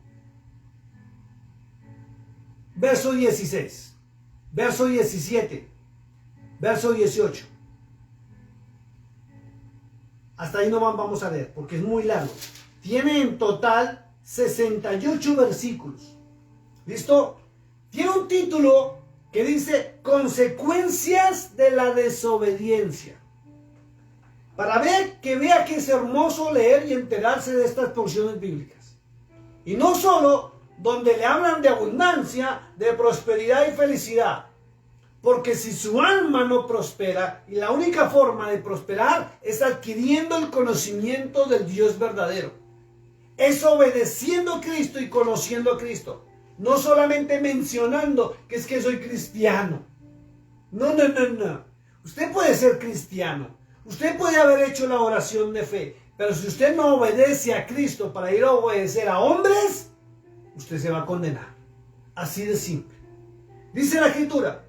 verso 16, verso 17, verso 18. Hasta ahí no vamos a leer porque es muy largo. Tiene en total 68 versículos. ¿Listo? Tiene un título que dice consecuencias de la desobediencia. Para que vea que es hermoso leer y enterarse de estas porciones bíblicas. Y no solo donde le hablan de abundancia, de prosperidad y felicidad. Porque si su alma no prospera, y la única forma de prosperar es adquiriendo el conocimiento del Dios verdadero. Es obedeciendo a Cristo y conociendo a Cristo. No solamente mencionando que es que soy cristiano. No. Usted puede ser cristiano. Usted puede haber hecho la oración de fe. Pero si usted no obedece a Cristo para ir a obedecer a hombres, usted se va a condenar. Así de simple. Dice la Escritura.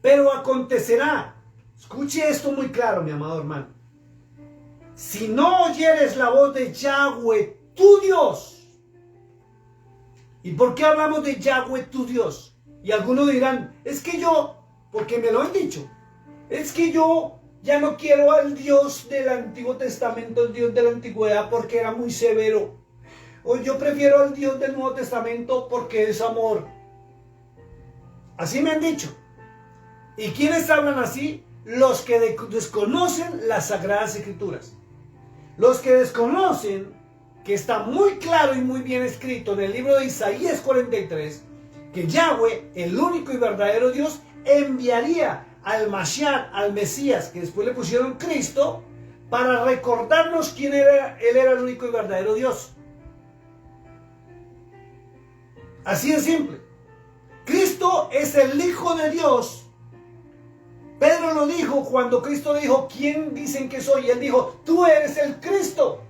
Pero acontecerá. Escuche esto muy claro, mi amado hermano. Si no oyeres la voz de Yahweh, tu Dios. ¿Y por qué hablamos de Yahweh, tu Dios? Y algunos dirán, es que yo, porque me lo han dicho, es que yo ya no quiero al Dios del Antiguo Testamento, el Dios de la Antigüedad, porque era muy severo. O yo prefiero al Dios del Nuevo Testamento porque es amor. Así me han dicho. ¿Y quiénes hablan así? Los que desconocen las Sagradas Escrituras. Los que desconocen que está muy claro y muy bien escrito en el libro de Isaías 43, que Yahweh, el único y verdadero Dios, enviaría al Mashiach, al Mesías, que después le pusieron Cristo, para recordarnos quién era. Él era el único y verdadero Dios. Así de simple. Cristo es el Hijo de Dios. Pedro lo dijo cuando Cristo dijo, ¿quién dicen que soy? Y él dijo, tú eres el Cristo.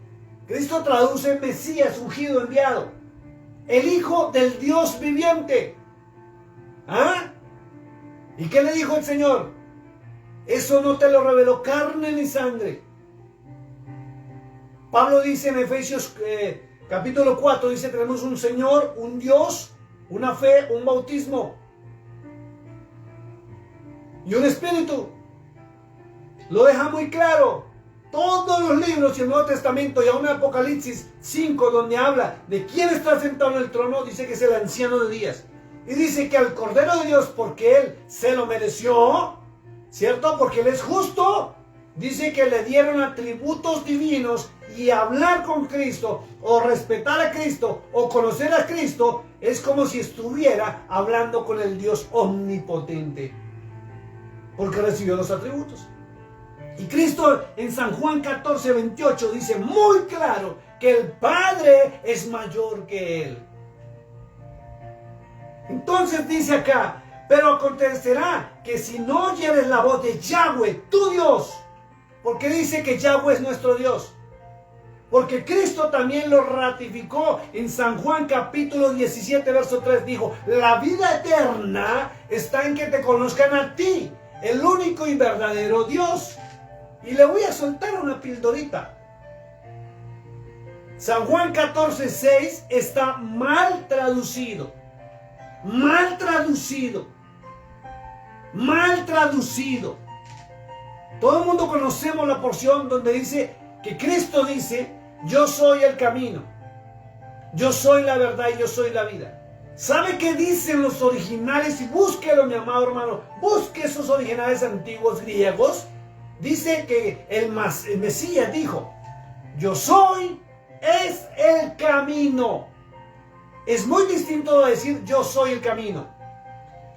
Cristo traduce Mesías, ungido, enviado. El Hijo del Dios viviente. ¿Ah? ¿Y qué le dijo el Señor? Eso no te lo reveló carne ni sangre. Pablo dice en Efesios capítulo 4, dice, tenemos un Señor, un Dios, una fe, un bautismo y un espíritu. Lo deja muy claro. Todos los libros y el Nuevo Testamento y aún Apocalipsis 5, donde habla de quién está sentado en el trono, dice que es el anciano de días. Y dice que al Cordero de Dios, porque Él se lo mereció, ¿cierto? Porque Él es justo, dice que le dieron atributos divinos, y hablar con Cristo, o respetar a Cristo, o conocer a Cristo, es como si estuviera hablando con el Dios omnipotente, porque recibió los atributos. Y Cristo en San Juan 14, 28 dice muy claro que el Padre es mayor que Él. Entonces dice acá, pero acontecerá que si no oyeres la voz de Yahweh, tu Dios, porque dice que Yahweh es nuestro Dios, porque Cristo también lo ratificó en San Juan capítulo 17, verso 3, dijo, la vida eterna está en que te conozcan a ti, el único y verdadero Dios. Y le voy a soltar una pildorita. San Juan 14, 6 está mal traducido. Mal traducido. Mal traducido. Todo el mundo conocemos la porción donde dice que Cristo dice, yo soy el camino, yo soy la verdad y yo soy la vida. ¿Sabe qué dicen los originales? Y búsquelo, mi amado hermano, busque esos originales antiguos griegos. Dice que el Mesías dijo, yo soy, es el camino. Es muy distinto de decir yo soy el camino.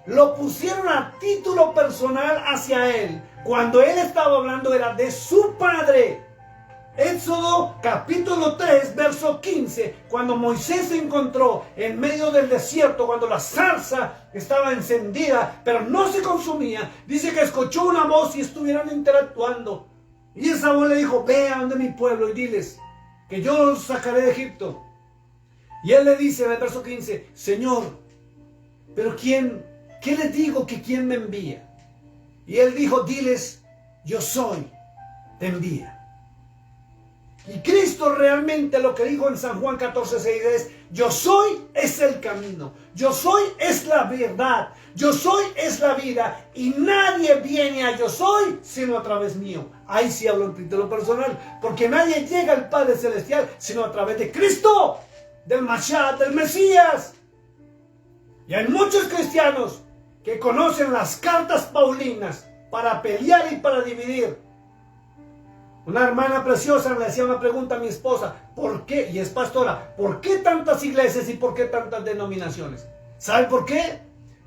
Lo pusieron a título personal hacia él. Cuando él estaba hablando era de su padre. Éxodo capítulo 3, verso 15, cuando Moisés se encontró en medio del desierto, cuando la zarza estaba encendida, pero no se consumía, dice que escuchó una voz y estuvieron interactuando. Y esa voz le dijo, ve a donde mi pueblo y diles que yo los sacaré de Egipto. Y él le dice en el verso 15, Señor, pero ¿qué les digo que quién me envía? Y él dijo, diles, yo soy, te envía. Y Cristo realmente lo que dijo en San Juan 14, 6 es, yo soy es el camino, yo soy es la verdad, yo soy es la vida, y nadie viene a yo soy sino a través mío. Ahí sí hablo en título personal, porque nadie llega al Padre Celestial sino a través de Cristo, del Mashiach, del Mesías. Y hay muchos cristianos que conocen las cartas paulinas para pelear y para dividir. Una hermana preciosa le hacía una pregunta a mi esposa, ¿por qué? Y es pastora, ¿por qué tantas iglesias y por qué tantas denominaciones? ¿Sabe por qué?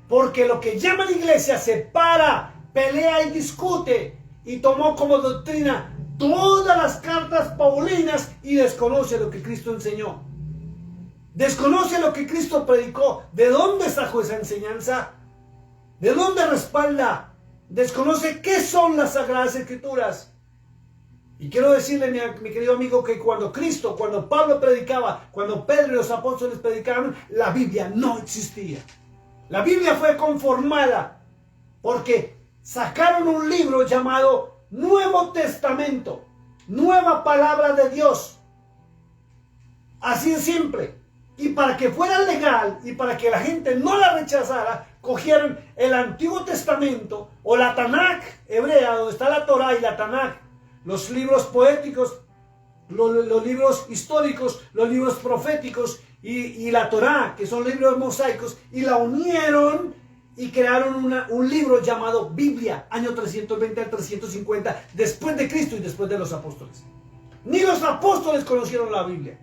Porque lo que llama la iglesia separa, pelea y discute, y tomó como doctrina todas las cartas paulinas y desconoce lo que Cristo enseñó. Desconoce lo que Cristo predicó. ¿De dónde sacó esa enseñanza? ¿De dónde respalda? Desconoce qué son las Sagradas Escrituras. Y quiero decirle, mi querido amigo, que cuando Cristo, cuando Pablo predicaba, cuando Pedro y los apóstoles predicaban, la Biblia no existía. La Biblia fue conformada porque sacaron un libro llamado Nuevo Testamento, Nueva Palabra de Dios. Así de simple. Y para que fuera legal y para que la gente no la rechazara, cogieron el Antiguo Testamento o la Tanakh hebrea, donde está la Torah y la Tanakh, los libros poéticos, los libros históricos, los libros proféticos y la Torá, que son libros mosaicos, y la unieron y crearon un libro llamado Biblia, año 320 al 350, después de Cristo y después de los apóstoles. Ni los apóstoles conocieron la Biblia.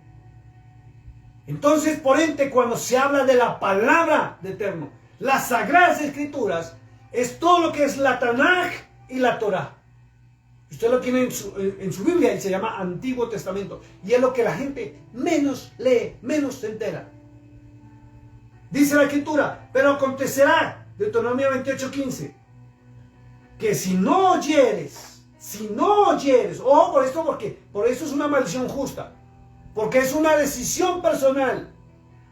Entonces, por ende, cuando se habla de la palabra de Eterno, las Sagradas Escrituras, es todo lo que es la Tanakh y la Torá. Usted lo tiene en su Biblia y se llama Antiguo Testamento. Y es lo que la gente menos lee, menos se entera. Dice la Escritura, pero acontecerá, Deuteronomio 28:15, que si no oyeres, ojo por esto, porque por eso es una maldición justa, porque es una decisión personal.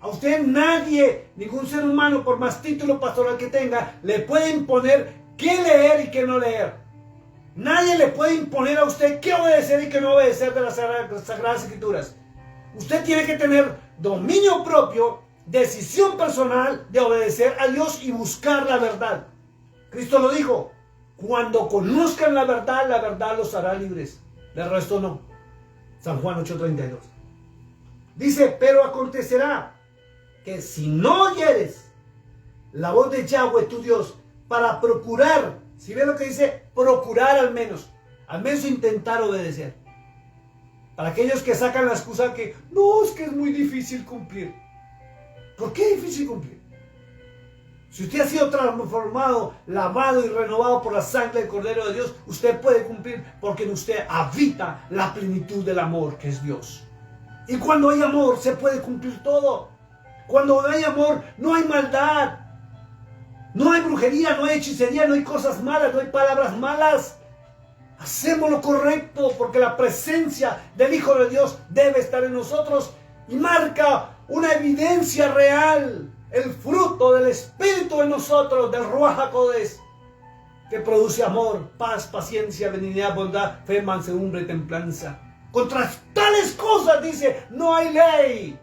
A usted nadie, ningún ser humano, por más título pastoral que tenga, le puede imponer qué leer y qué no leer. Nadie le puede imponer a usted qué obedecer y qué no obedecer de las Sagradas Escrituras. Usted tiene que tener dominio propio, decisión personal de obedecer a Dios y buscar la verdad. Cristo lo dijo, cuando conozcan la verdad los hará libres. Del resto no. San Juan 8:32. Dice, pero acontecerá que si no oyeres la voz de Yahweh tu Dios para procurar, si ve lo que dice, procurar al menos intentar obedecer. Para aquellos que sacan la excusa que no, es que es muy difícil cumplir. ¿Por qué es difícil cumplir? Si usted ha sido transformado, lavado y renovado por la sangre del Cordero de Dios, usted puede cumplir porque en usted habita la plenitud del amor que es Dios. Y cuando hay amor se puede cumplir todo. Cuando hay amor no hay maldad, no hay brujería, no hay hechicería, no hay cosas malas, no hay palabras malas. Hacemos lo correcto porque la presencia del Hijo de Dios debe estar en nosotros y marca una evidencia real, el fruto del Espíritu en nosotros, del Ruach HaKodesh, que produce amor, paz, paciencia, benignidad, bondad, fe, mansedumbre y templanza. Contra tales cosas, dice, no hay ley.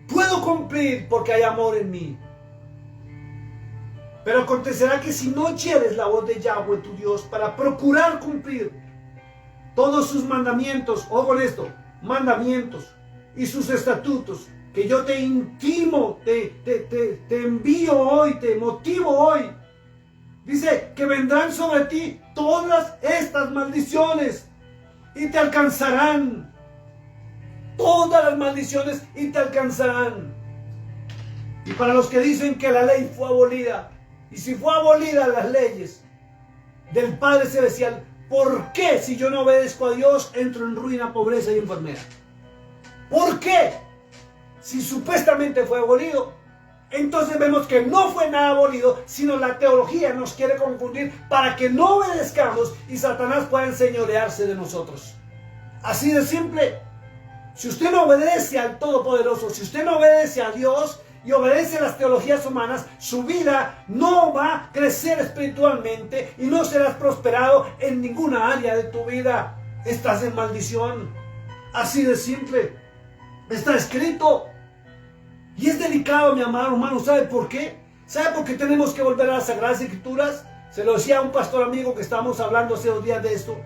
Puedo cumplir porque hay amor en mí. Pero acontecerá que si no oyeres la voz de Yahweh tu Dios para procurar cumplir todos sus mandamientos, ojo con esto, mandamientos y sus estatutos, que yo te intimo, te envío hoy, te motivo hoy. Dice que vendrán sobre ti todas estas maldiciones y te alcanzarán. Todas las maldiciones y te alcanzarán. Y para los que dicen que la ley fue abolida, y si fue abolida las leyes del Padre Celestial, ¿por qué si yo no obedezco a Dios entro en ruina, pobreza y enfermedad? ¿Por qué? Si supuestamente fue abolido, entonces vemos que no fue nada abolido, sino la teología nos quiere confundir para que no obedezcamos y Satanás pueda enseñorearse de nosotros. Así de simple. Si usted no obedece al Todopoderoso, si usted no obedece a Dios y obedece a las teologías humanas, su vida no va a crecer espiritualmente y no serás prosperado en ninguna área de tu vida. Estás en maldición. Así de simple. Está escrito. Y es delicado, mi amado hermano. ¿Sabe por qué? ¿Sabe por qué tenemos que volver a las Sagradas Escrituras? Se lo decía a un pastor amigo que estábamos hablando hace 2 días de esto.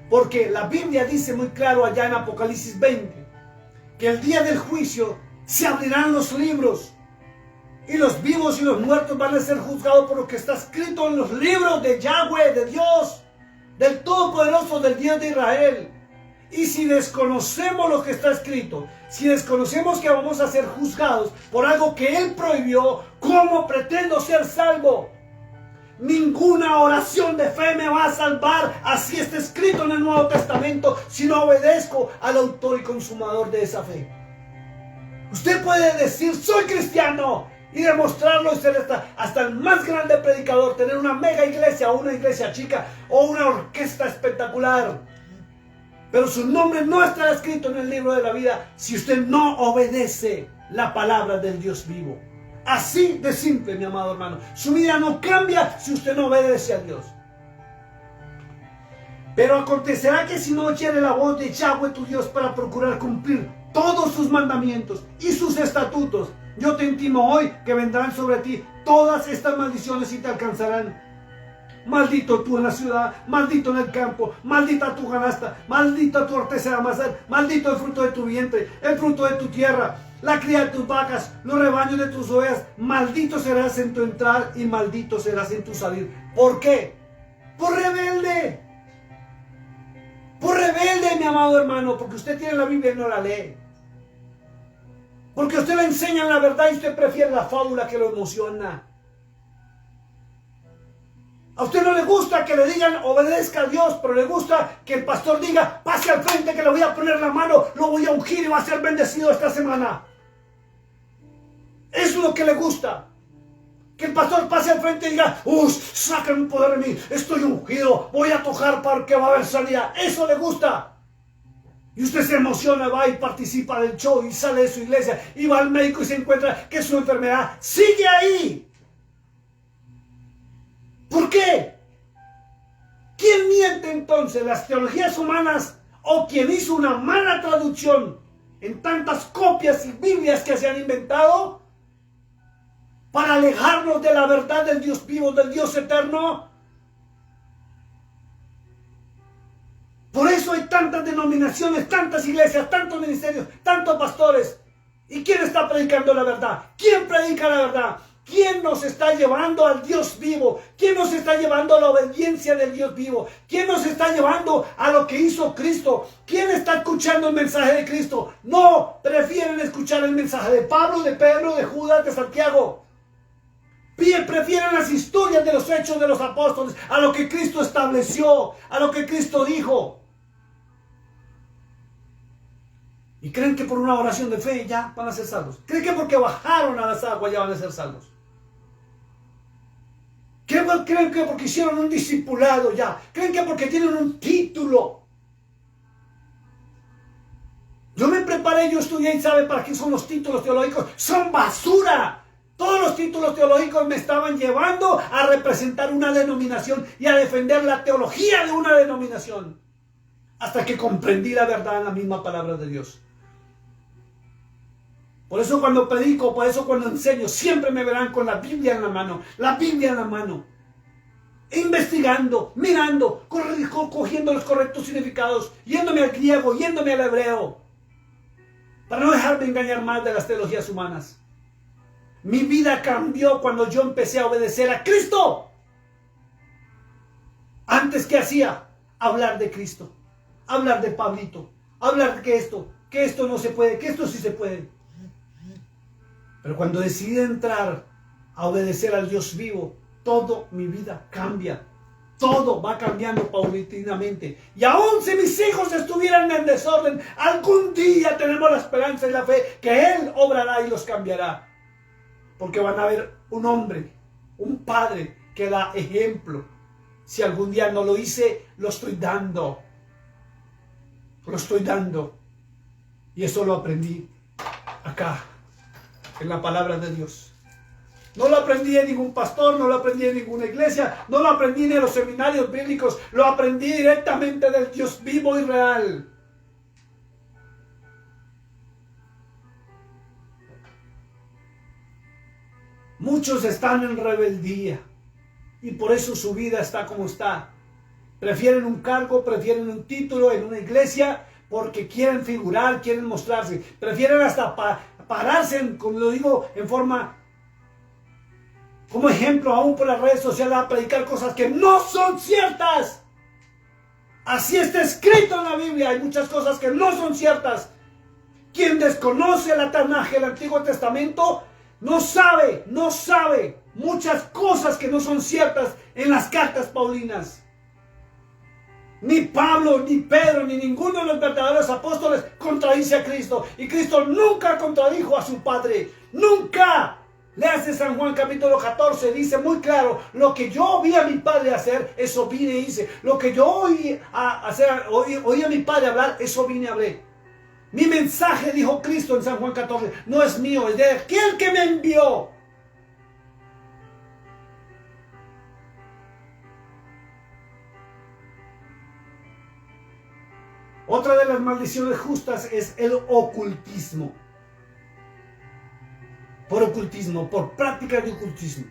Porque la Biblia dice muy claro allá en Apocalipsis 20 que el día del juicio se abrirán los libros y los vivos y los muertos van a ser juzgados por lo que está escrito en los libros de Yahweh, de Dios, del Todopoderoso, del Dios de Israel. Y si desconocemos lo que está escrito, si desconocemos que vamos a ser juzgados por algo que Él prohibió, ¿cómo pretendo ser salvo? Ninguna oración de fe me va a salvar, así está escrito en el Nuevo Testamento, si no obedezco al autor y consumador de esa fe. Usted puede decir, soy cristiano, y demostrarlo y ser hasta el más grande predicador, tener una mega iglesia o una iglesia chica o una orquesta espectacular. Pero su nombre no estará escrito en el libro de la vida si usted no obedece la palabra del Dios vivo. Así de simple, mi amado hermano. Su vida no cambia si usted no obedece a Dios. Pero acontecerá que si no oyere la voz de Yahweh tu Dios para procurar cumplir todos sus mandamientos y sus estatutos, yo te intimo hoy que vendrán sobre ti todas estas maldiciones y te alcanzarán. Maldito tú en la ciudad, maldito en el campo, maldita tu canasta, maldita tu horteza de amasar, maldito el fruto de tu vientre, el fruto de tu tierra, la cría de tus vacas, los rebaños de tus ovejas. Maldito serás en tu entrar y maldito serás en tu salir. ¿Por qué? Por rebelde. Por rebelde, mi amado hermano, porque usted tiene la Biblia y no la lee. Porque usted le enseña la verdad y usted prefiere la fábula que lo emociona. A usted no le gusta que le digan obedezca a Dios, pero le gusta que el pastor diga pase al frente que le voy a poner la mano, lo voy a ungir y va a ser bendecido esta semana. Eso es lo que le gusta. Que el pastor pase al frente y diga, sacan un poder de mí, estoy ungido, voy a tocar porque va a haber sanidad. Eso le gusta. Y usted se emociona, va y participa del show y sale de su iglesia y va al médico y se encuentra que su enfermedad sigue ahí. ¿Por qué? ¿Quién miente entonces? ¿Las teologías humanas o quien hizo una mala traducción en tantas copias y Biblias que se han inventado para alejarnos de la verdad del Dios vivo, del Dios eterno? Por eso hay tantas denominaciones, tantas iglesias, tantos ministerios, tantos pastores. ¿Y quién está predicando la verdad? ¿Quién predica la verdad? ¿Quién nos está llevando al Dios vivo? ¿Quién nos está llevando a la obediencia del Dios vivo? ¿Quién nos está llevando a lo que hizo Cristo? ¿Quién está escuchando el mensaje de Cristo? No, prefieren escuchar el mensaje de Pablo, de Pedro, de Judas, de Santiago. Prefieren las historias de los hechos de los apóstoles a lo que Cristo estableció, a lo que Cristo dijo. Y creen que por una oración de fe ya van a ser salvos. Creen que porque bajaron a las aguas ya van a ser salvos. Creen que porque hicieron un discipulado ya. Creen que porque tienen un título. Yo me preparé, yo estudié y ¿sabe para qué son los títulos teológicos? Son basura. Todos los títulos teológicos me estaban llevando a representar una denominación y a defender la teología de una denominación. Hasta que comprendí la verdad en la misma palabra de Dios. Por eso cuando predico, por eso cuando enseño, siempre me verán con la Biblia en la mano. La Biblia en la mano. Investigando, mirando, cogiendo los correctos significados, yéndome al griego, yéndome al hebreo. Para no dejarme engañar más de las teologías humanas. Mi vida cambió cuando yo empecé a obedecer a Cristo. Antes, ¿qué hacía? Hablar de Cristo. Hablar de Pablito. Hablar de que esto no se puede, que esto sí se puede. Pero cuando decidí entrar a obedecer al Dios vivo, toda mi vida cambia. Todo va cambiando paulatinamente. Y aun si mis hijos estuvieran en desorden, algún día tenemos la esperanza y la fe que Él obrará y los cambiará. Porque van a ver un hombre, un padre que da ejemplo. Si algún día no lo hice, lo estoy dando. Lo estoy dando. Y eso lo aprendí acá, en la palabra de Dios. No lo aprendí en ningún pastor, no lo aprendí en ninguna iglesia, no lo aprendí ni en los seminarios bíblicos, lo aprendí directamente del Dios vivo y real. Muchos están en rebeldía y por eso su vida está como está. Prefieren un cargo, prefieren un título en una iglesia porque quieren figurar, quieren mostrarse. Prefieren hasta pararse, como lo digo, en forma, como ejemplo, aún por las redes sociales, a predicar cosas que no son ciertas. Así está escrito en la Biblia. Hay muchas cosas que no son ciertas. Quien desconoce el Tanaj, el Antiguo Testamento, no sabe muchas cosas que no son ciertas en las cartas paulinas. Ni Pablo, ni Pedro, ni ninguno de los verdaderos apóstoles contradice a Cristo. Y Cristo nunca contradijo a su Padre. ¡Nunca! Léase San Juan capítulo 14, dice muy claro, lo que yo vi a mi Padre hacer, eso vine y hice. Lo que yo oí a mi Padre hablar, eso vine y hablé. Mi mensaje, dijo Cristo en San Juan 14, no es mío, es de aquel que me envió. Otra de las maldiciones justas es el ocultismo. Por ocultismo, por prácticas de ocultismo.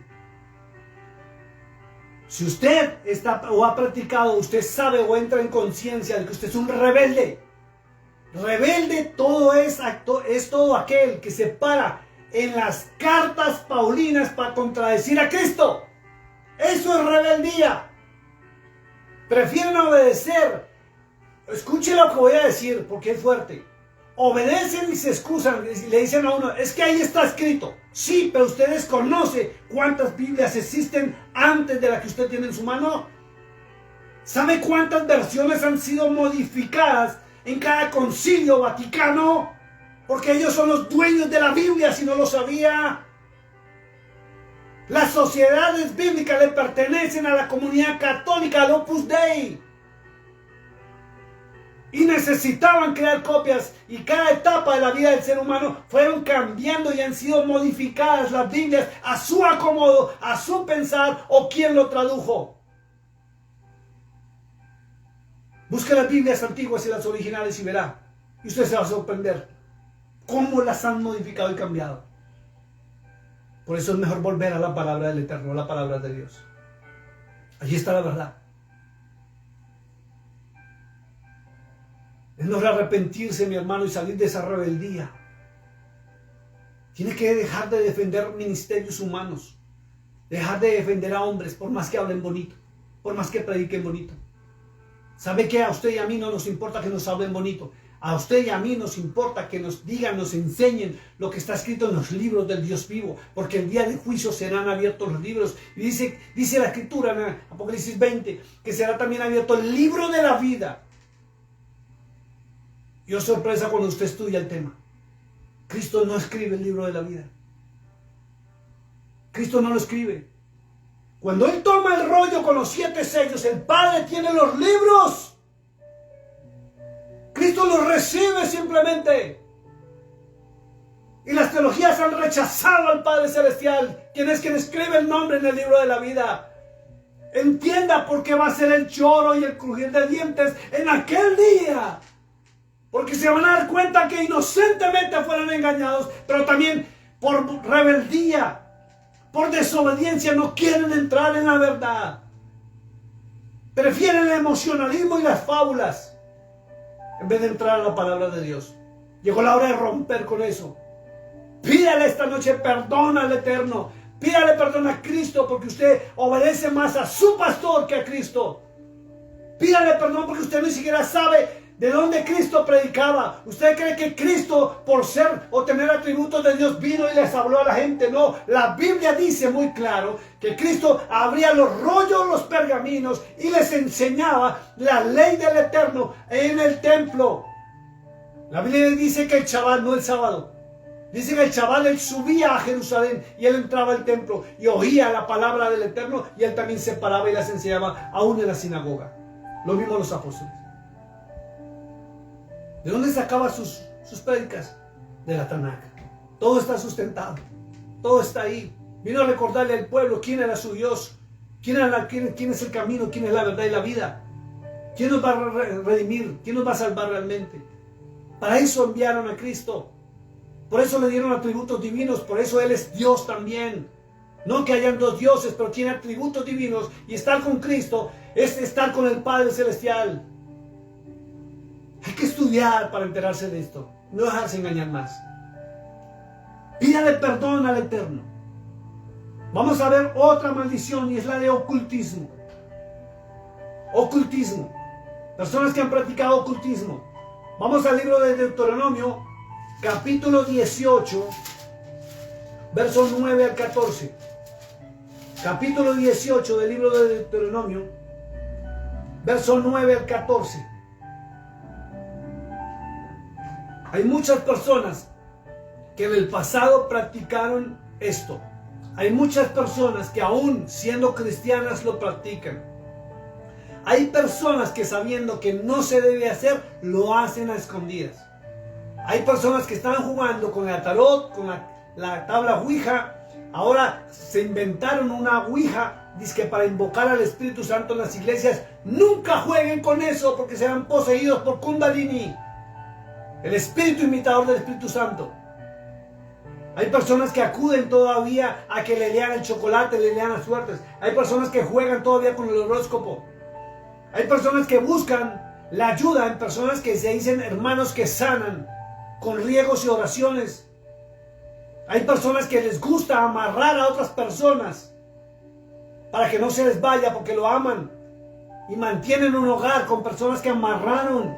Si usted está o ha practicado, usted sabe o entra en conciencia de que usted es un rebelde. Rebelde todo es todo aquel que se para en las cartas paulinas para contradecir a Cristo. Eso es rebeldía. Prefieren obedecer. Escuche lo que voy a decir porque es fuerte. Obedecen y se excusan y le dicen a uno, es que ahí está escrito. Sí, pero usted desconoce cuántas Biblias existen antes de la que usted tiene en su mano. ¿Sabe cuántas versiones han sido modificadas en cada concilio vaticano? Porque ellos son los dueños de la Biblia, si no lo sabía. Las sociedades bíblicas le pertenecen a la comunidad católica, al Opus Dei. Y necesitaban crear copias, y cada etapa de la vida del ser humano fueron cambiando y han sido modificadas las Biblias a su acomodo, a su pensar o quien lo tradujo. Busque las Biblias antiguas y las originales y verá. Y usted se va a sorprender cómo las han modificado y cambiado. Por eso es mejor volver a la palabra del Eterno, a la palabra de Dios. Allí está la verdad. Es mejor arrepentirse, mi hermano, y salir de esa rebeldía. Tiene que dejar de defender ministerios humanos. Dejar de defender a hombres, por más que hablen bonito, por más que prediquen bonito. ¿Sabe qué? A usted y a mí no nos importa que nos hablen bonito. A usted y a mí nos importa que nos digan, nos enseñen lo que está escrito en los libros del Dios vivo. Porque el día de juicio serán abiertos los libros. Y dice la Escritura en Apocalipsis 20 que será también abierto el libro de la vida. Y oh sorpresa cuando usted estudia el tema. Cristo no escribe el libro de la vida. Cristo no lo escribe. Cuando Él toma el rollo con los 7 sellos, el Padre tiene los libros. Cristo los recibe simplemente. Y las teologías han rechazado al Padre Celestial, quien es quien escribe el nombre en el libro de la vida. Entienda por qué va a ser el lloro y el crujir de dientes en aquel día. Porque se van a dar cuenta que inocentemente fueron engañados, pero también por rebeldía, por desobediencia, no quieren entrar en la verdad. Prefieren el emocionalismo y las fábulas en vez de entrar a la palabra de Dios. Llegó la hora de romper con eso. Pídale esta noche perdón al Eterno. Pídale perdón a Cristo porque usted obedece más a su pastor que a Cristo. Pídale perdón porque usted ni siquiera sabe de dónde Cristo predicaba. ¿Usted cree que Cristo, por ser o tener atributos de Dios, vino y les habló a la gente? No, la Biblia dice muy claro que Cristo abría los rollos, los pergaminos y les enseñaba la ley del Eterno en el templo. La Biblia dice que el Shabbat, no el sábado. Dice que el Shabbat él subía a Jerusalén y él entraba al templo y oía la palabra del Eterno y él también se paraba y las enseñaba aún en la sinagoga. Lo mismo los apóstoles. ¿De dónde sacaba sus prédicas? De la Tanakh. Todo está sustentado. Todo está ahí. Vino a recordarle al pueblo quién era su Dios. Quién es el camino, quién es la verdad y la vida. ¿Quién nos va a redimir? ¿Quién nos va a salvar realmente? Para eso enviaron a Cristo. Por eso le dieron atributos divinos. Por eso Él es Dios también. No que hayan 2 dioses, pero tiene atributos divinos. Y estar con Cristo es estar con el Padre Celestial. Hay que estudiar para enterarse de esto. No dejarse engañar más. Pídale perdón al Eterno. Vamos a ver otra maldición y es la de ocultismo. Ocultismo. Personas que han practicado ocultismo. Vamos al libro de Deuteronomio, capítulo 18, versos 9 al 14. Capítulo 18 del libro de Deuteronomio, versos 9 al 14. Hay muchas personas que en el pasado practicaron esto. Hay muchas personas que aún siendo cristianas lo practican. Hay personas que sabiendo que no se debe hacer, lo hacen a escondidas. Hay personas que están jugando con el tarot, con la tabla Ouija. Ahora se inventaron una Ouija, dizque para invocar al Espíritu Santo en las iglesias. Nunca jueguen con eso porque serán poseídos por Kundalini, el espíritu imitador del Espíritu Santo. Hay personas que acuden todavía a que le lean el chocolate, le lean las suertes. Hay personas que juegan todavía con el horóscopo. Hay personas que buscan la ayuda en personas que se dicen hermanos que sanan con riegos y oraciones. Hay personas que les gusta amarrar a otras personas para que no se les vaya porque lo aman y mantienen un hogar con personas que amarraron.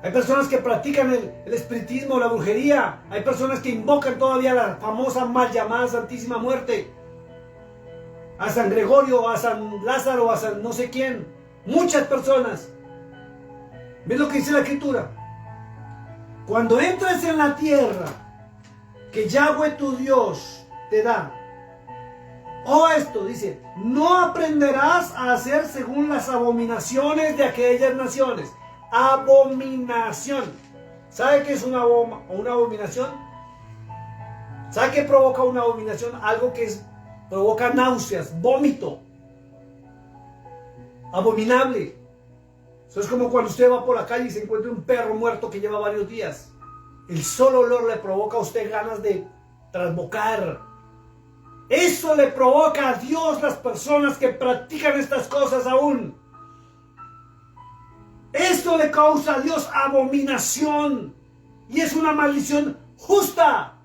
Hay personas que practican el espiritismo, la brujería. Hay personas que invocan todavía la famosa mal llamada Santísima Muerte. A San Gregorio, a San Lázaro, a San no sé quién. Muchas personas. ¿Ves lo que dice la Escritura? Cuando entres en la tierra que Yahweh tu Dios te da, esto dice, no aprenderás a hacer según las abominaciones de aquellas naciones. Abominación. ¿Sabe qué es una abominación? ¿Sabe qué provoca una abominación? Algo que provoca náuseas, vómito. Abominable. Eso es como cuando usted va por la calle y se encuentra un perro muerto que lleva varios días. El solo olor le provoca a usted ganas de trasbocar. Eso le provoca a Dios las personas que practican estas cosas aún. Esto le causa a Dios abominación. Y es una maldición justa.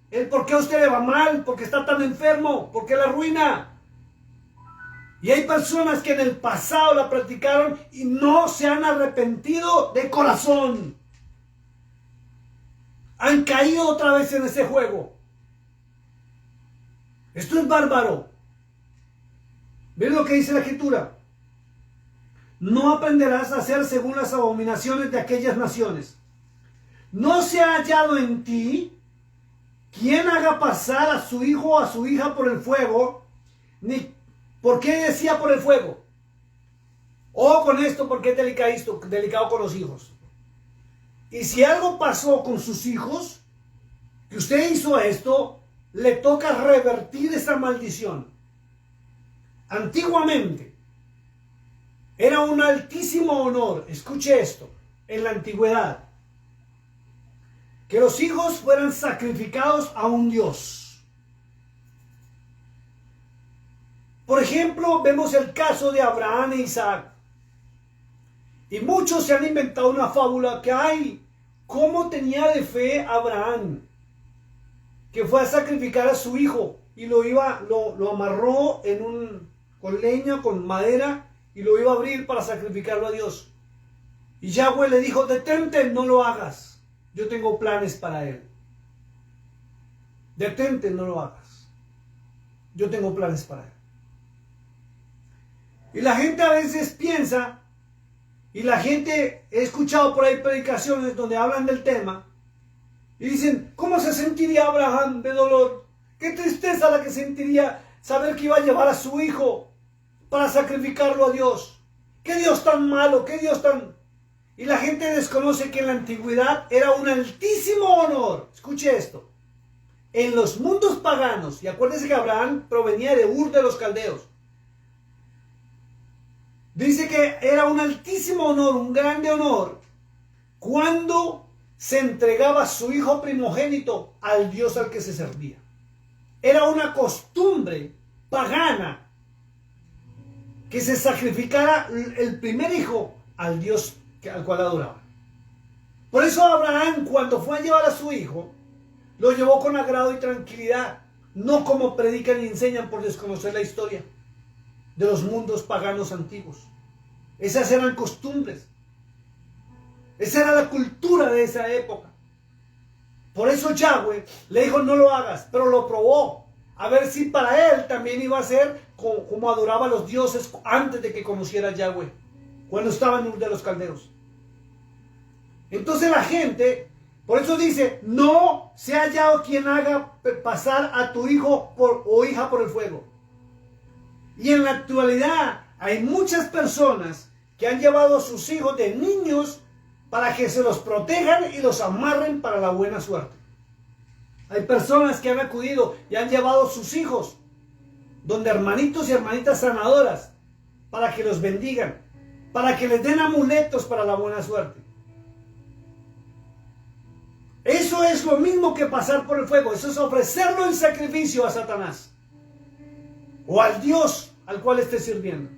El por qué a usted le va mal, porque está tan enfermo, porque la arruina. Y hay personas que en el pasado la practicaron y no se han arrepentido de corazón. Han caído otra vez en ese juego. Esto es bárbaro. ¿Ven lo que dice la Escritura? No aprenderás a hacer según las abominaciones de aquellas naciones. No se ha hallado en ti quien haga pasar a su hijo o a su hija por el fuego, ni por qué decía por el fuego. Con esto, porque es delicado con los hijos. Y si algo pasó con sus hijos, que usted hizo esto, le toca revertir esa maldición. Antiguamente, era un altísimo honor, escuche esto, en la antigüedad, que los hijos fueran sacrificados a un dios. Por ejemplo, vemos el caso de Abraham e Isaac. Y muchos se han inventado una fábula que cómo tenía de fe Abraham, que fue a sacrificar a su hijo y lo amarró con leña, con madera, y lo iba a abrir para sacrificarlo a Dios. Y Yahweh le dijo, detente, no lo hagas. Yo tengo planes para él. Detente, no lo hagas. Yo tengo planes para él. Y la gente a veces piensa, y la gente, he escuchado por ahí predicaciones donde hablan del tema, y dicen, ¿cómo se sentiría Abraham de dolor? Qué tristeza la que sentiría saber que iba a llevar a su hijo para sacrificarlo a Dios. Qué Dios tan malo, qué Dios tan... Y la gente desconoce que en la antigüedad era un altísimo honor. Escuche esto. En los mundos paganos, y acuérdense que Abraham provenía de Ur de los Caldeos, dice que era un altísimo honor, un grande honor, cuando se entregaba a su hijo primogénito al Dios al que se servía. Era una costumbre pagana que se sacrificara el primer hijo al Dios al cual adoraba. Por eso Abraham, cuando fue a llevar a su hijo, lo llevó con agrado y tranquilidad, no como predican y enseñan por desconocer la historia de los mundos paganos antiguos. Esas eran costumbres. Esa era la cultura de esa época. Por eso Yahweh le dijo, no lo hagas, pero lo probó. A ver si para él también iba a ser como adoraba a los dioses antes de que conociera a Yahweh, cuando estaba en Ur de los Caldeos. Entonces la gente, por eso dice, no se ha hallado quien haga pasar a tu hijo o hija por el fuego. Y en la actualidad hay muchas personas que han llevado a sus hijos de niños para que se los protejan y los amarren para la buena suerte. Hay personas que han acudido y han llevado a sus hijos donde hermanitos y hermanitas sanadoras para que los bendigan, para que les den amuletos para la buena suerte. Eso es lo mismo que pasar por el fuego. Eso es ofrecerlo en sacrificio a Satanás o al Dios al cual esté sirviendo.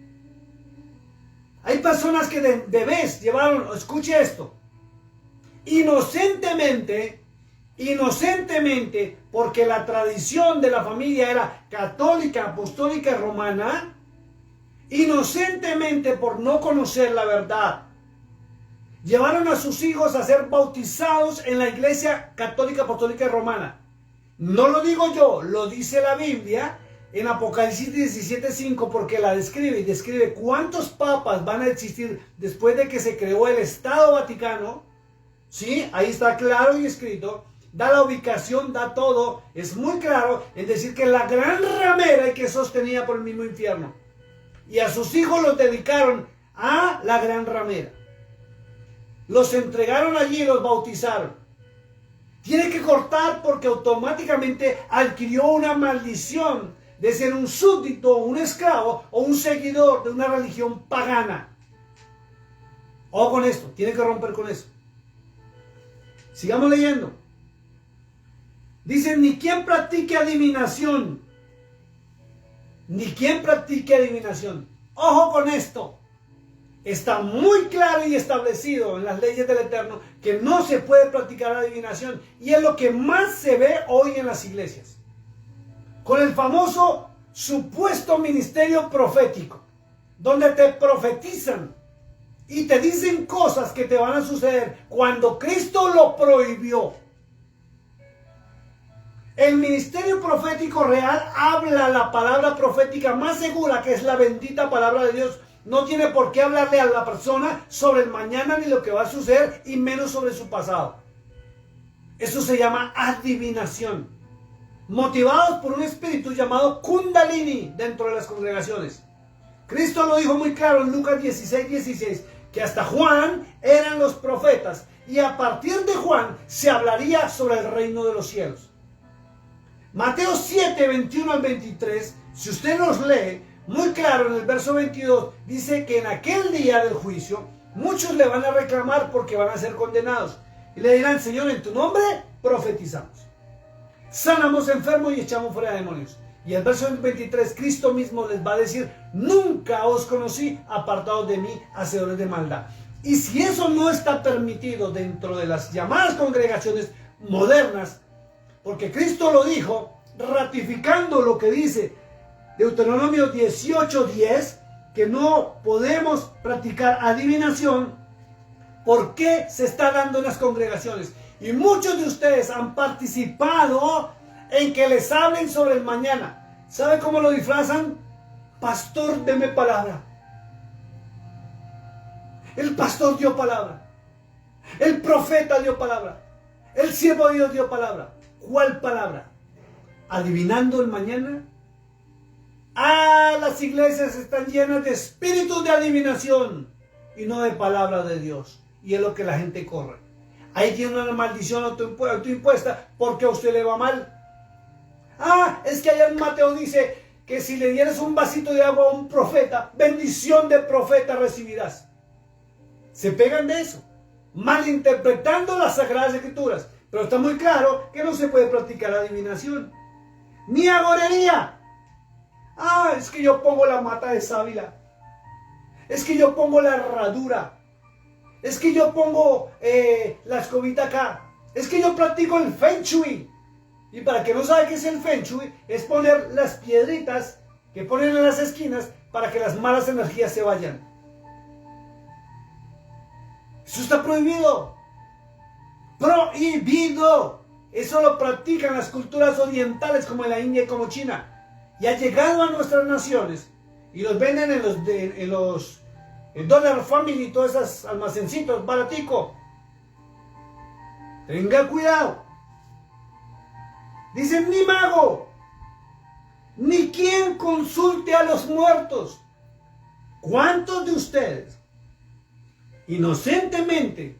Hay personas que de bebés llevaron, escuche esto, inocentemente, porque la tradición de la familia era católica, apostólica, inocentemente por no conocer la verdad llevaron a sus hijos a ser bautizados en la Iglesia Católica Apostólica Romana. No lo digo yo, lo dice la Biblia en Apocalipsis 17:5, porque la describe y describe cuántos papas van a existir después de que se creó el Estado Vaticano. Sí, ahí está claro y escrito, da la ubicación, da todo, es muy claro en decir que la gran ramera que sostenía por el mismo infierno. Y a sus hijos los dedicaron a la gran ramera. Los entregaron allí y los bautizaron. Tiene que cortar porque automáticamente adquirió una maldición de ser un súbdito, un esclavo o un seguidor de una religión pagana. Ojo con esto, tiene que romper con eso. Sigamos leyendo. Dice, ni quien practique adivinación. Ni quien practique adivinación. Ojo con esto. Está muy claro y establecido en las leyes del Eterno que no se puede practicar adivinación. Y es lo que más se ve hoy en las iglesias. Con el famoso supuesto ministerio profético, donde te profetizan y te dicen cosas que te van a suceder cuando Cristo lo prohibió. El ministerio profético real habla la palabra profética más segura, que es la bendita palabra de Dios. No tiene por qué hablarle a la persona sobre el mañana ni lo que va a suceder, y menos sobre su pasado. Eso se llama adivinación. Motivados por un espíritu llamado Kundalini dentro de las congregaciones. Cristo lo dijo muy claro en Lucas 16:16, que hasta Juan eran los profetas, y a partir de Juan se hablaría sobre el reino de los cielos. Mateo 7:21 al 23, si usted los lee, muy claro en el verso 22, dice que en aquel día del juicio, muchos le van a reclamar porque van a ser condenados. Y le dirán, Señor, en tu nombre profetizamos. Sanamos enfermos y echamos fuera demonios. Y el verso 23, Cristo mismo les va a decir, nunca os conocí, apartados de mí, hacedores de maldad. Y si eso no está permitido dentro de las llamadas congregaciones modernas, porque Cristo lo dijo, ratificando lo que dice Deuteronomio 18:10, que no podemos practicar adivinación, ¿por qué se está dando en las congregaciones? Y muchos de ustedes han participado en que les hablen sobre el mañana. ¿Sabe cómo lo disfrazan? Pastor, deme palabra. El pastor dio palabra. El profeta dio palabra. El siervo de Dios dio palabra. ¿Cuál palabra? ¿Adivinando el mañana? Ah, las iglesias están llenas de espíritus de adivinación y no de palabra de Dios. Y es lo que la gente corre. Ahí tiene una maldición autoimpuesta porque a usted le va mal. Ah, es que allá en Mateo dice que si le dieras un vasito de agua a un profeta, bendición de profeta recibirás. Se pegan de eso, malinterpretando las Sagradas Escrituras. Pero está muy claro que no se puede practicar adivinación, ni agorería. Ah, es que yo pongo la mata de sábila. Es que yo pongo la herradura. Es que yo pongo la escobita acá. Es que yo practico el Feng Shui. Y para que no sabe qué es el Feng Shui, es poner las piedritas que ponen en las esquinas para que las malas energías se vayan. Eso está prohibido. Prohibido. Eso lo practican las culturas orientales como en la India y como China. Y ha llegado a nuestras naciones y los venden en los Dollar Family y todos esos almacencitos baratico. Tenga cuidado. Dicen, ni mago, ni quien consulte a los muertos. ¿Cuántos de ustedes inocentemente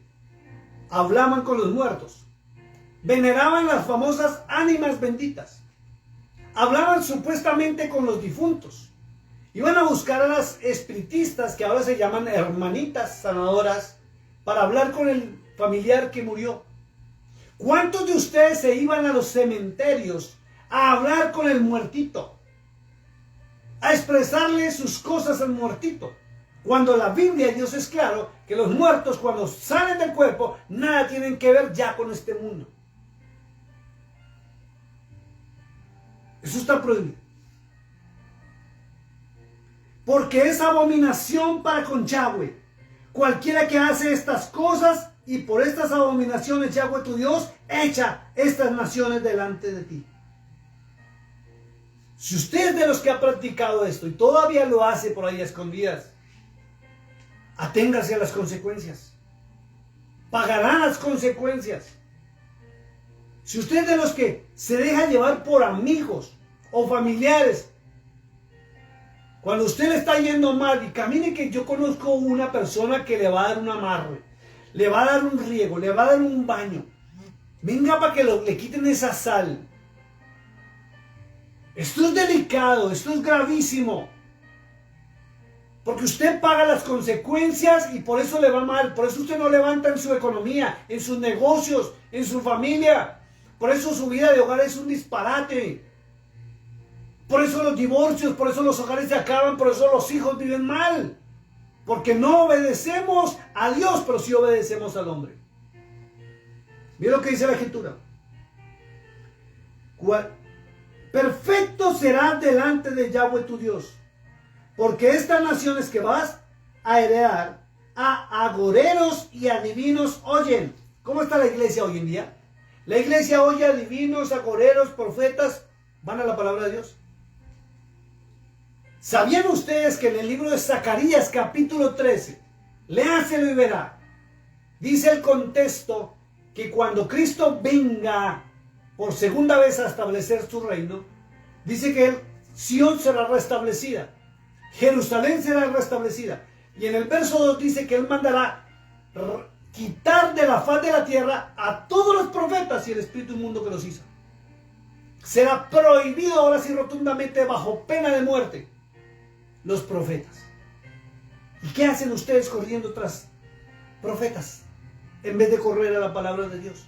hablaban con los muertos? Veneraban las famosas ánimas benditas. Hablaban supuestamente con los difuntos. Iban a buscar a las espiritistas, que ahora se llaman hermanitas sanadoras, para hablar con el familiar que murió. ¿Cuántos de ustedes se iban a los cementerios a hablar con el muertito? A expresarle sus cosas al muertito. Cuando la Biblia de Dios es claro que los muertos, cuando salen del cuerpo, nada tienen que ver ya con este mundo. Eso está prohibido. Porque es abominación para con Yahweh. cualquiera que hace estas cosas y por estas abominaciones Yahweh tu Dios echa estas naciones delante de ti. Si usted es de los que ha practicado esto y todavía lo hace por ahí a escondidas, aténgase a las consecuencias. Pagará las consecuencias. Si usted es de los que se deja llevar por amigos o familiares, cuando usted le está yendo mal, y camine que yo conozco una persona que le va a dar un amarre, le va a dar un riego, le va a dar un baño, venga para que le quiten esa sal. Esto es delicado, esto es gravísimo. Porque usted paga las consecuencias y por eso le va mal. Por eso usted no levanta en su economía, en sus negocios, en su familia. Por eso su vida de hogar es un disparate. Por eso los divorcios, por eso los hogares se acaban, por eso los hijos viven mal. Porque no obedecemos a Dios, pero sí obedecemos al hombre. Mira lo que dice la Escritura. Perfecto será delante de Yahweh tu Dios, porque estas naciones que vas a heredar a agoreros y adivinos oyen. ¿Cómo está la iglesia hoy en día? La iglesia oye a adivinos, agoreros, profetas, van a la palabra de Dios. ¿Sabían ustedes que en el libro de Zacarías capítulo 13, léaselo y verá, dice el contexto que cuando Cristo venga por segunda vez a establecer su reino, dice que Sión será restablecida, Jerusalén será restablecida, y en el verso 2 dice que Él mandará quitar de la faz de la tierra a todos los profetas y el espíritu inmundo que los hizo. Será prohibido ahora sí rotundamente, bajo pena de muerte, los profetas. ¿Y qué hacen ustedes corriendo tras profetas en vez de correr a la palabra de Dios?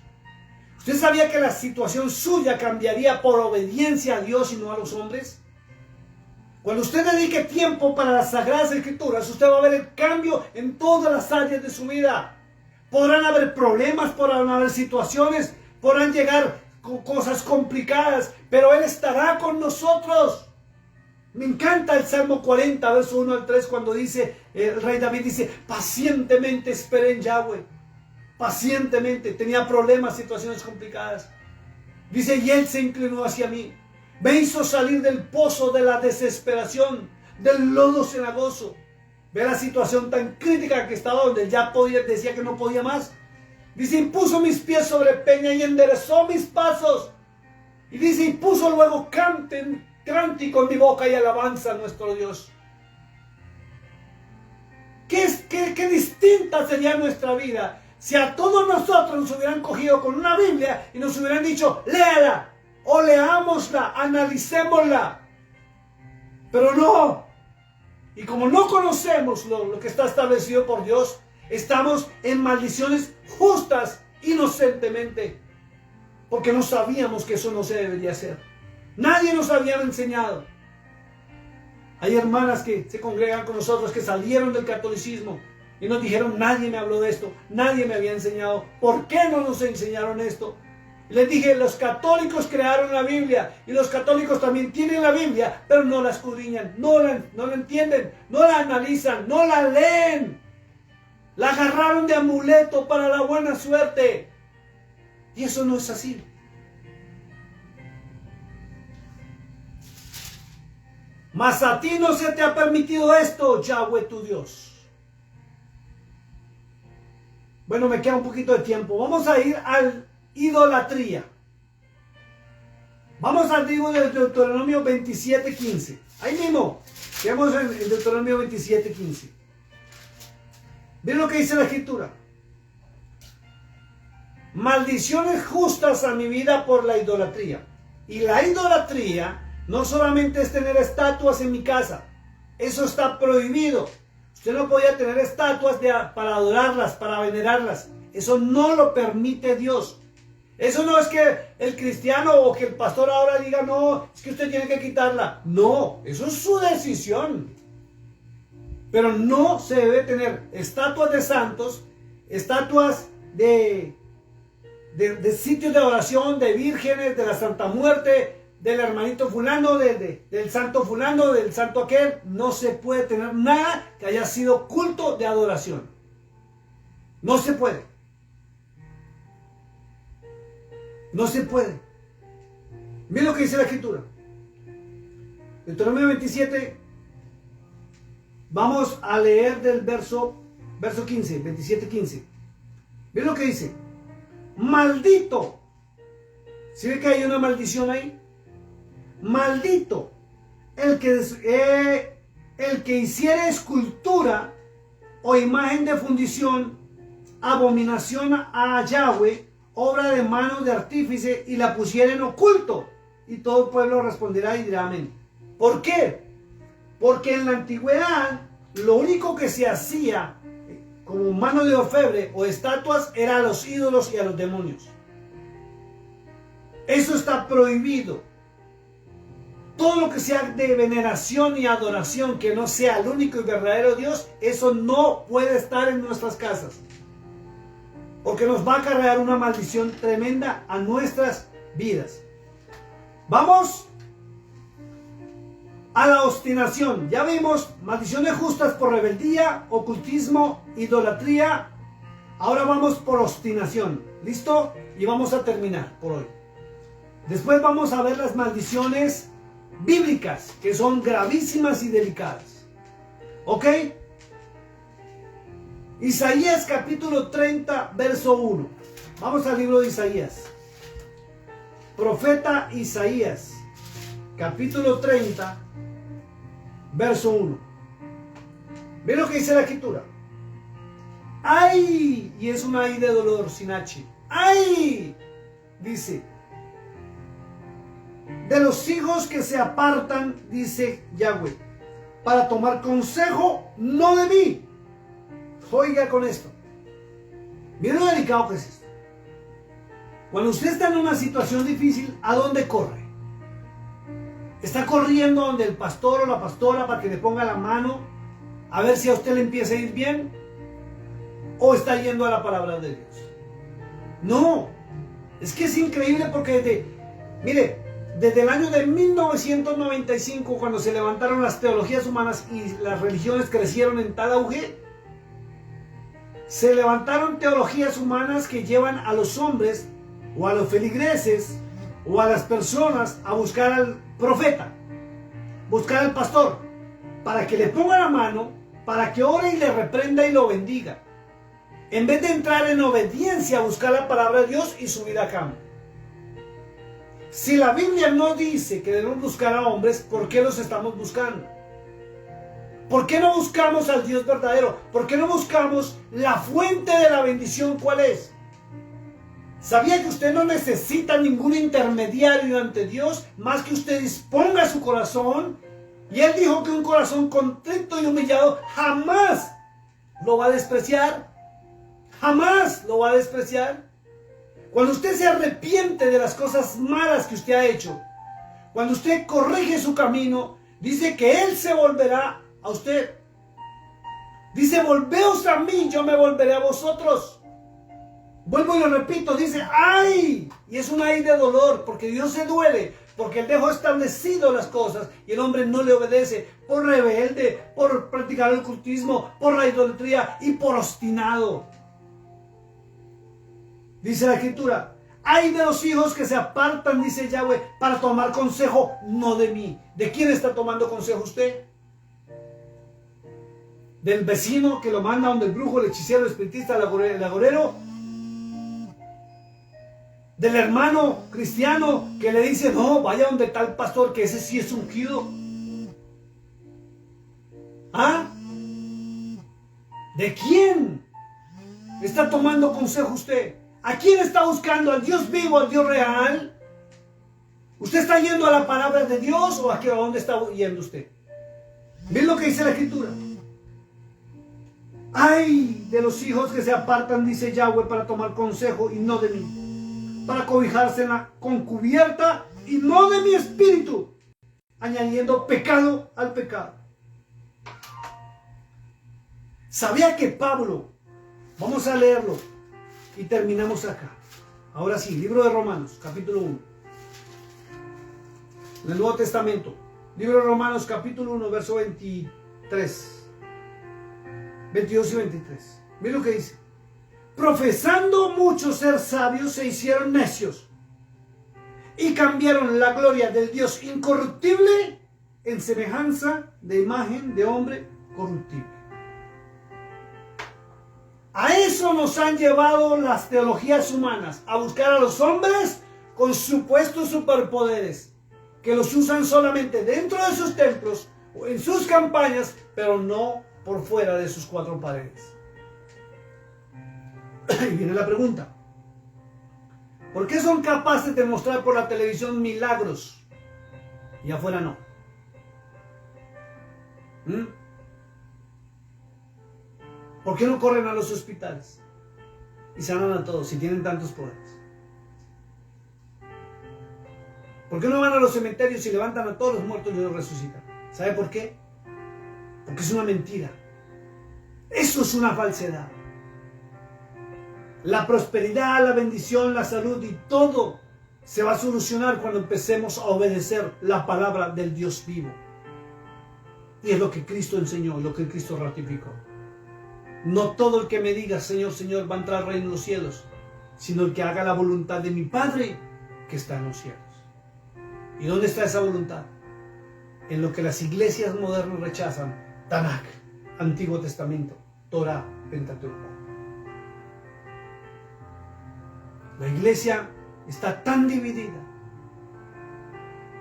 ¿Usted sabía que la situación suya cambiaría por obediencia a Dios y no a los hombres? Cuando usted dedique tiempo para las Sagradas Escrituras, usted va a ver el cambio en todas las áreas de su vida. Podrán haber problemas, podrán haber situaciones, podrán llegar cosas complicadas, pero Él estará con nosotros. Me encanta el Salmo 40, verso 1 al 3, cuando dice, el rey David dice, pacientemente esperé en Yahweh. Pacientemente, tenía problemas, situaciones complicadas. Dice, y Él se inclinó hacia mí. Me hizo salir del pozo de la desesperación, del lodo cenagoso. Ve la situación tan crítica que estaba, donde ya decía que no podía más. Dice, y puso mis pies sobre peña y enderezó mis pasos. Y dice, y puso luego cántico en mi boca y alabanza a nuestro Dios. ¿Qué distinta sería nuestra vida si a todos nosotros nos hubieran cogido con una Biblia y nos hubieran dicho, léala, o leámosla, analicémosla? Pero no. Y como no conocemos lo que está establecido por Dios, estamos en maldiciones justas, inocentemente, porque no sabíamos que eso no se debería hacer. Nadie nos había enseñado. Hay hermanas que se congregan con nosotros que salieron del catolicismo y nos dijeron, nadie me habló de esto, nadie me había enseñado. ¿Por qué no nos enseñaron esto? Les dije, los católicos crearon la Biblia y los católicos también tienen la Biblia, pero no la escudriñan, no la entienden, no la analizan, no la leen. La agarraron de amuleto para la buena suerte. Y eso no es así. Mas a ti no se te ha permitido esto, Yahweh tu Dios. Bueno, me queda un poquito de tiempo. Vamos a ir al idolatría. Vamos al libro de Deuteronomio 27:15. Ahí mismo, quedamos en Deuteronomio 27:15. Miren lo que dice la Escritura. Maldiciones justas a mi vida por la idolatría. Y la idolatría no solamente es tener estatuas en mi casa. Eso está prohibido. Usted no podía tener estatuas para adorarlas, para venerarlas. Eso no lo permite Dios. Eso no es que el cristiano o que el pastor ahora diga, no, es que usted tiene que quitarla. No, eso es su decisión. Pero no se debe tener estatuas de santos, estatuas de sitios de oración, de vírgenes, de la Santa Muerte, del hermanito fulano, del santo fulano, del santo aquel. No se puede tener nada que haya sido culto de adoración. No se puede. No se puede. Miren lo que dice la Escritura. Deuteronomio 27. Vamos a leer del verso 15, 27, 15. Miren lo que dice. Maldito. ¿Sí ve que hay una maldición ahí? Maldito el que hiciere escultura o imagen de fundición, abominación a Yahweh, obra de manos de artífice, y la pusiera en oculto. Y todo el pueblo responderá y dirá amén. ¿Por qué? Porque en la antigüedad lo único que se hacía como mano de orfebre o estatuas era a los ídolos y a los demonios. Eso está prohibido. Todo lo que sea de veneración y adoración que no sea el único y verdadero Dios, eso no puede estar en nuestras casas. Porque nos va a cargar una maldición tremenda a nuestras vidas. Vamos a la obstinación. Ya vimos maldiciones justas por rebeldía, ocultismo, idolatría. Ahora vamos por obstinación. ¿Listo? Y vamos a terminar por hoy. Después vamos a ver las maldiciones bíblicas, que son gravísimas y delicadas. ¿Ok? Isaías capítulo 30, verso 1. Vamos al libro de Isaías. Profeta Isaías, capítulo 30, verso 1. Ve lo que dice la Escritura. ¡Ay! Y es un ay de dolor sin H. ¡Ay! Dice: de los hijos que se apartan, dice Yahweh, para tomar consejo, no de mí. Oiga con esto. Miren lo delicado que es esto. Cuando usted está en una situación difícil, ¿a dónde corre? ¿Está corriendo donde el pastor o la pastora para que le ponga la mano a ver si a usted le empieza a ir bien? ¿O está yendo a la palabra de Dios? No. Es que es increíble porque desde el año de 1995, cuando se levantaron las teologías humanas y las religiones crecieron en tal auge, se levantaron teologías humanas que llevan a los hombres o a los feligreses o a las personas a buscar al profeta, buscar al pastor, para que le ponga la mano, para que ore y le reprenda y lo bendiga, en vez de entrar en obediencia a buscar la palabra de Dios y su vida a cambio. Si la Biblia no dice que debemos buscar a hombres, ¿por qué los estamos buscando? ¿Por qué no buscamos al Dios verdadero? ¿Por qué no buscamos la fuente de la bendición? ¿Cuál es? ¿Sabía que usted no necesita ningún intermediario ante Dios más que usted disponga su corazón? Y Él dijo que un corazón contrito y humillado jamás lo va a despreciar. Jamás lo va a despreciar. Cuando usted se arrepiente de las cosas malas que usted ha hecho, cuando usted corrige su camino, dice que Él se volverá a usted. Dice: volveos a mí, yo me volveré a vosotros. Vuelvo y lo repito, dice ay, y es un ay de dolor, porque Dios se duele, porque Él dejó establecido las cosas y el hombre no le obedece, por rebelde, por practicar el ocultismo, por la idolatría y por obstinado. Dice la Escritura: ay de los hijos que se apartan, dice Yahweh, para tomar consejo, no de mí. ¿De quién está tomando consejo usted? ¿Del vecino que lo manda donde el brujo, el hechicero, el espiritista, el agorero? ¿Del hermano cristiano que le dice: no, vaya donde tal pastor, que ese sí es ungido? ¿Ah? ¿De quién está tomando consejo usted? ¿A quién está buscando? ¿Al Dios vivo, al Dios real? ¿Usted está yendo a la palabra de Dios o a dónde está yendo usted? ¿Ven lo que dice la Escritura? Ay de los hijos que se apartan, dice Yahweh, para tomar consejo y no de mí, para cobijarse en la concubierta y no de mi espíritu, añadiendo pecado al pecado. ¿Sabía que Pablo? Vamos a leerlo y terminamos acá. Ahora sí, libro de Romanos, capítulo 1. En el Nuevo Testamento. Libro de Romanos, capítulo 1, verso 23. 22 y 23. Miren lo que dice. profesando muchos ser sabios, se hicieron necios y cambiaron la gloria del Dios incorruptible en semejanza de imagen de hombre corruptible. A eso nos han llevado las teologías humanas, a buscar a los hombres con supuestos superpoderes, que los usan solamente dentro de sus templos o en sus campañas, pero no por fuera de sus cuatro paredes. Y viene la pregunta: ¿por qué son capaces de mostrar por la televisión milagros y afuera no? ¿Por qué no corren a los hospitales y sanan a todos si tienen tantos poderes? ¿Por qué no van a los cementerios y levantan a todos los muertos y los resucitan? ¿Sabe por qué? Porque es una mentira. Eso es una falsedad. La prosperidad, la bendición, la salud y todo se va a solucionar cuando empecemos a obedecer la palabra del Dios vivo. Y es lo que Cristo enseñó, lo que Cristo ratificó. No todo el que me diga Señor, Señor va a entrar al reino de los cielos, sino el que haga la voluntad de mi Padre que está en los cielos. ¿Y dónde está esa voluntad? En lo que las iglesias modernas rechazan: Tanakh, Antiguo Testamento, Torah, Pentateuco. La iglesia está tan dividida.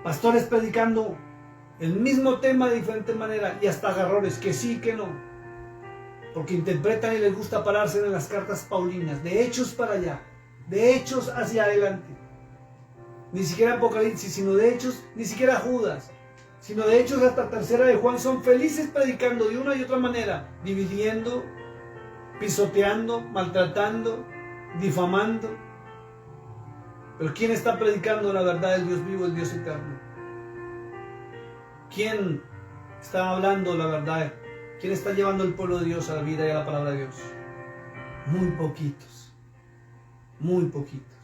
Pastores predicando el mismo tema de diferente manera y hasta agarrones, que sí, que no. Porque interpretan y les gusta pararse en las cartas paulinas, de Hechos para allá, de Hechos hacia adelante. Ni siquiera Apocalipsis, sino de Hechos, ni siquiera Judas, sino de Hechos hasta tercera de Juan. Son felices predicando de una y otra manera, dividiendo, pisoteando, maltratando, difamando. Pero ¿quién está predicando la verdad del Dios vivo, el Dios eterno? ¿Quién está hablando la verdad? ¿Quién está llevando el pueblo de Dios a la vida y a la palabra de Dios? Muy poquitos. Muy poquitos.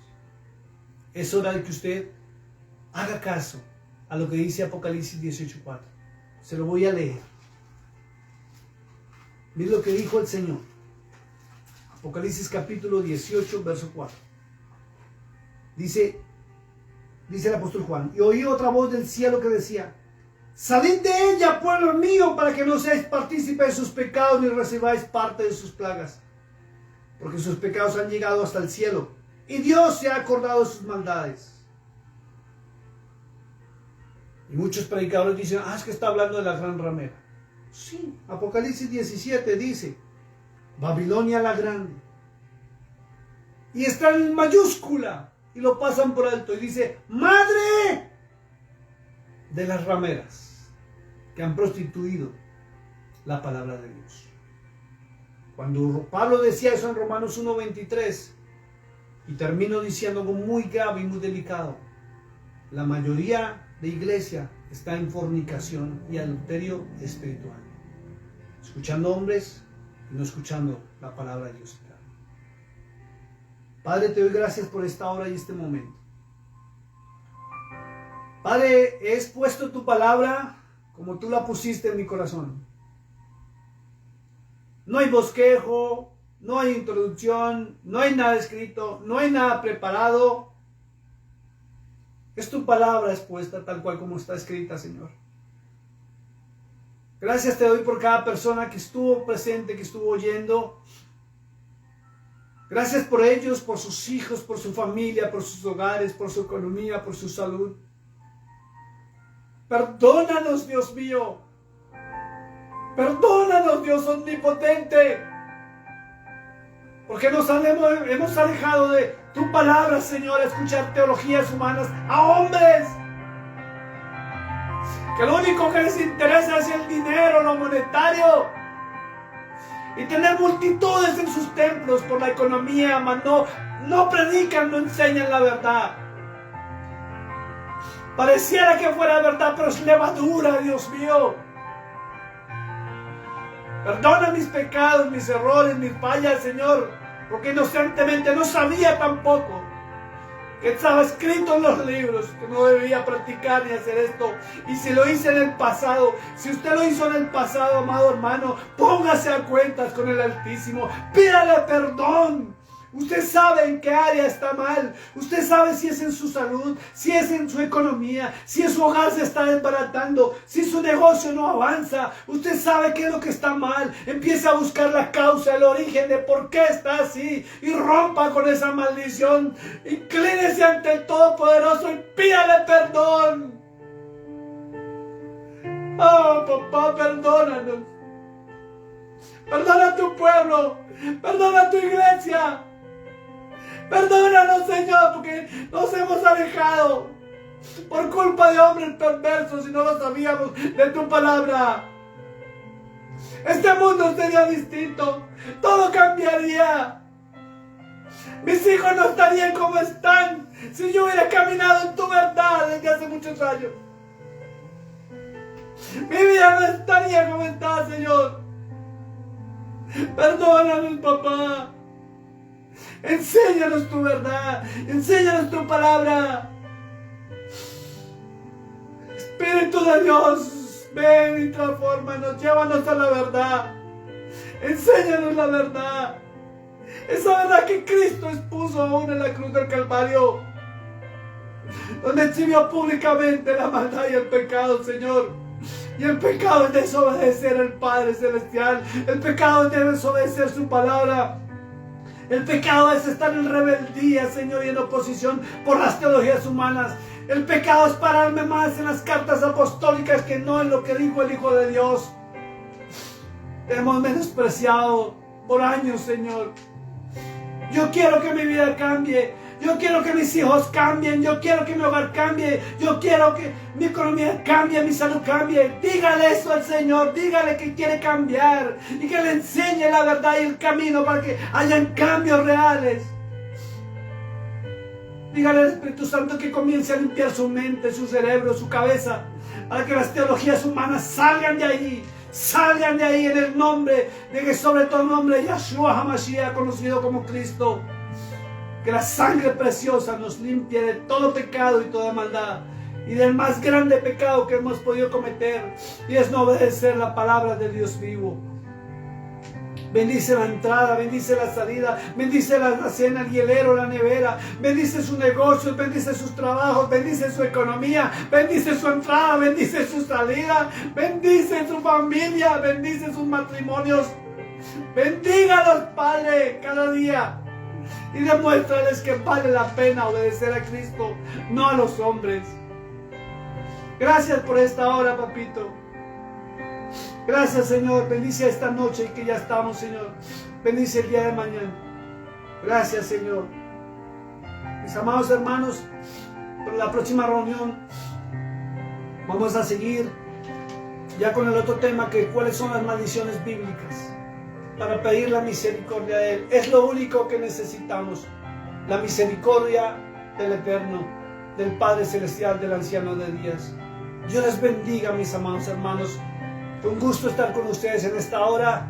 Es hora de que usted haga caso a lo que dice Apocalipsis 18:4. Se lo voy a leer. Mire lo que dijo el Señor. Apocalipsis capítulo 18, verso 4. Dice el apóstol Juan: y oí otra voz del cielo que decía: salid de ella, pueblo mío, para que no seáis partícipes de sus pecados ni recibáis parte de sus plagas, porque sus pecados han llegado hasta el cielo, y Dios se ha acordado de sus maldades. Y muchos predicadores dicen: es que está hablando de la gran ramera. Sí, Apocalipsis 17 dice: Babilonia la grande. Y está en mayúscula, y lo pasan por alto, y dice: madre de las rameras que han prostituido la palabra de Dios. Cuando Pablo decía eso en Romanos 1:23, y termino diciendo algo muy grave y muy delicado: la mayoría de iglesia está en fornicación y adulterio espiritual, escuchando hombres y no escuchando la palabra de Dios. Padre, te doy gracias por esta hora y este momento. Padre, he expuesto tu palabra como tú la pusiste en mi corazón. No hay bosquejo, no hay introducción, no hay nada escrito, no hay nada preparado. Es tu palabra expuesta tal cual como está escrita, Señor. Gracias te doy por cada persona que estuvo presente, que estuvo oyendo. Gracias por ellos, por sus hijos, por su familia, por sus hogares, por su economía, por su salud. Perdónanos, Dios mío. Perdónanos, Dios omnipotente. Porque hemos alejado de tu palabra, Señor, a escuchar teologías humanas, a hombres que lo único que les interesa es el dinero, lo monetario. Y tener multitudes en sus templos por la economía, mas no predican, no enseñan la verdad. Pareciera que fuera verdad, pero es levadura, Dios mío. Perdona mis pecados, mis errores, mis fallas, Señor, porque inocentemente no sabía tampoco que estaba escrito en los libros que no debía practicar ni hacer esto. Y si lo hice en el pasado, si usted lo hizo en el pasado, amado hermano, póngase a cuentas con el Altísimo, pídale perdón Usted sabe en qué área está mal. Usted sabe si es en su salud, si es en su economía, si en su hogar se está desbaratando, si su negocio no avanza. Usted sabe qué es lo que está mal. Empiece a buscar la causa, el origen de por qué está así y rompa con esa maldición. Inclínese ante el Todopoderoso y pídale perdón. Oh, papá, perdónanos. Perdona a tu pueblo. Perdona a tu iglesia. Perdónanos, Señor, porque nos hemos alejado por culpa de hombres perversos y no lo sabíamos de tu palabra. Este mundo sería distinto. Todo cambiaría. Mis hijos no estarían como están si yo hubiera caminado en tu verdad desde hace muchos años. Mi vida no estaría como está, Señor. Perdónanos, papá. Enséñanos tu verdad. Enséñanos tu palabra. Espíritu de Dios, ven y transfórmanos. Llévanos a la verdad. Enséñanos la verdad. Esa verdad que Cristo expuso aún en la cruz del Calvario, donde exhibió públicamente la maldad y el pecado, Señor. Y el pecado es desobedecer al Padre Celestial. El pecado es desobedecer su palabra. El pecado es estar en rebeldía, Señor, y en oposición por las teologías humanas. El pecado es pararme más en las cartas apostólicas que no en lo que dijo el Hijo de Dios. Te hemos menospreciado por años, Señor. Yo quiero que mi vida cambie. Yo quiero que mis hijos cambien. Yo quiero que mi hogar cambie. Yo quiero que mi economía cambie, mi salud cambie. Dígale eso al Señor. Dígale que quiere cambiar. Y que le enseñe la verdad y el camino para que hayan cambios reales. Dígale al Espíritu Santo que comience a limpiar su mente, su cerebro, su cabeza. Para que las teologías humanas salgan de ahí. Salgan de ahí en el nombre de que sobre todo nombre Yahshua HaMashiach, conocido como Cristo. Que la sangre preciosa nos limpie de todo pecado y toda maldad. Y del más grande pecado que hemos podido cometer. Y es no obedecer la palabra de Dios vivo. Bendice la entrada, bendice la salida, bendice la cena, el hielero, la nevera, bendice sus negocios, bendice sus trabajos, bendice su economía, bendice su entrada, bendice su salida, bendice su familia, bendice sus matrimonios. Bendígalos, Padre, cada día. Y demuéstrales que vale la pena obedecer a Cristo, no a los hombres. Gracias por esta hora, papito. Gracias, Señor. Bendice esta noche y que ya estamos, Señor. Bendice el día de mañana. Gracias, Señor. Mis amados hermanos, para la próxima reunión vamos a seguir ya con el otro tema, que cuáles son las maldiciones bíblicas, para pedir la misericordia de Él. Es lo único que necesitamos, la misericordia del Eterno, del Padre Celestial, del Anciano de Días. Dios les bendiga, mis amados hermanos. Fue un gusto estar con ustedes en esta hora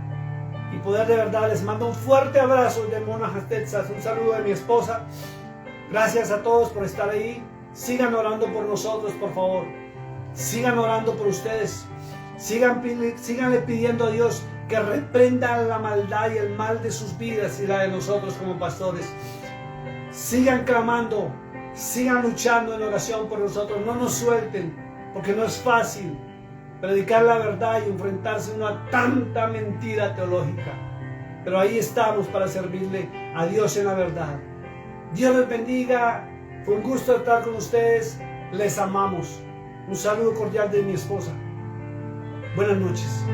y poder de verdad. Les mando un fuerte abrazo de Monajas, Texas. Un saludo de mi esposa. Gracias a todos por estar ahí. Sigan orando por nosotros, por favor. Sigan orando por ustedes. Síganle pidiendo a Dios que reprenda la maldad y el mal de sus vidas y la de nosotros como pastores. Sigan clamando, sigan luchando en oración por nosotros. No nos suelten, porque no es fácil predicar la verdad y enfrentarse a una tanta mentira teológica. Pero ahí estamos para servirle a Dios en la verdad. Dios les bendiga. Fue un gusto estar con ustedes. Les amamos. Un saludo cordial de mi esposa. Buenas noches.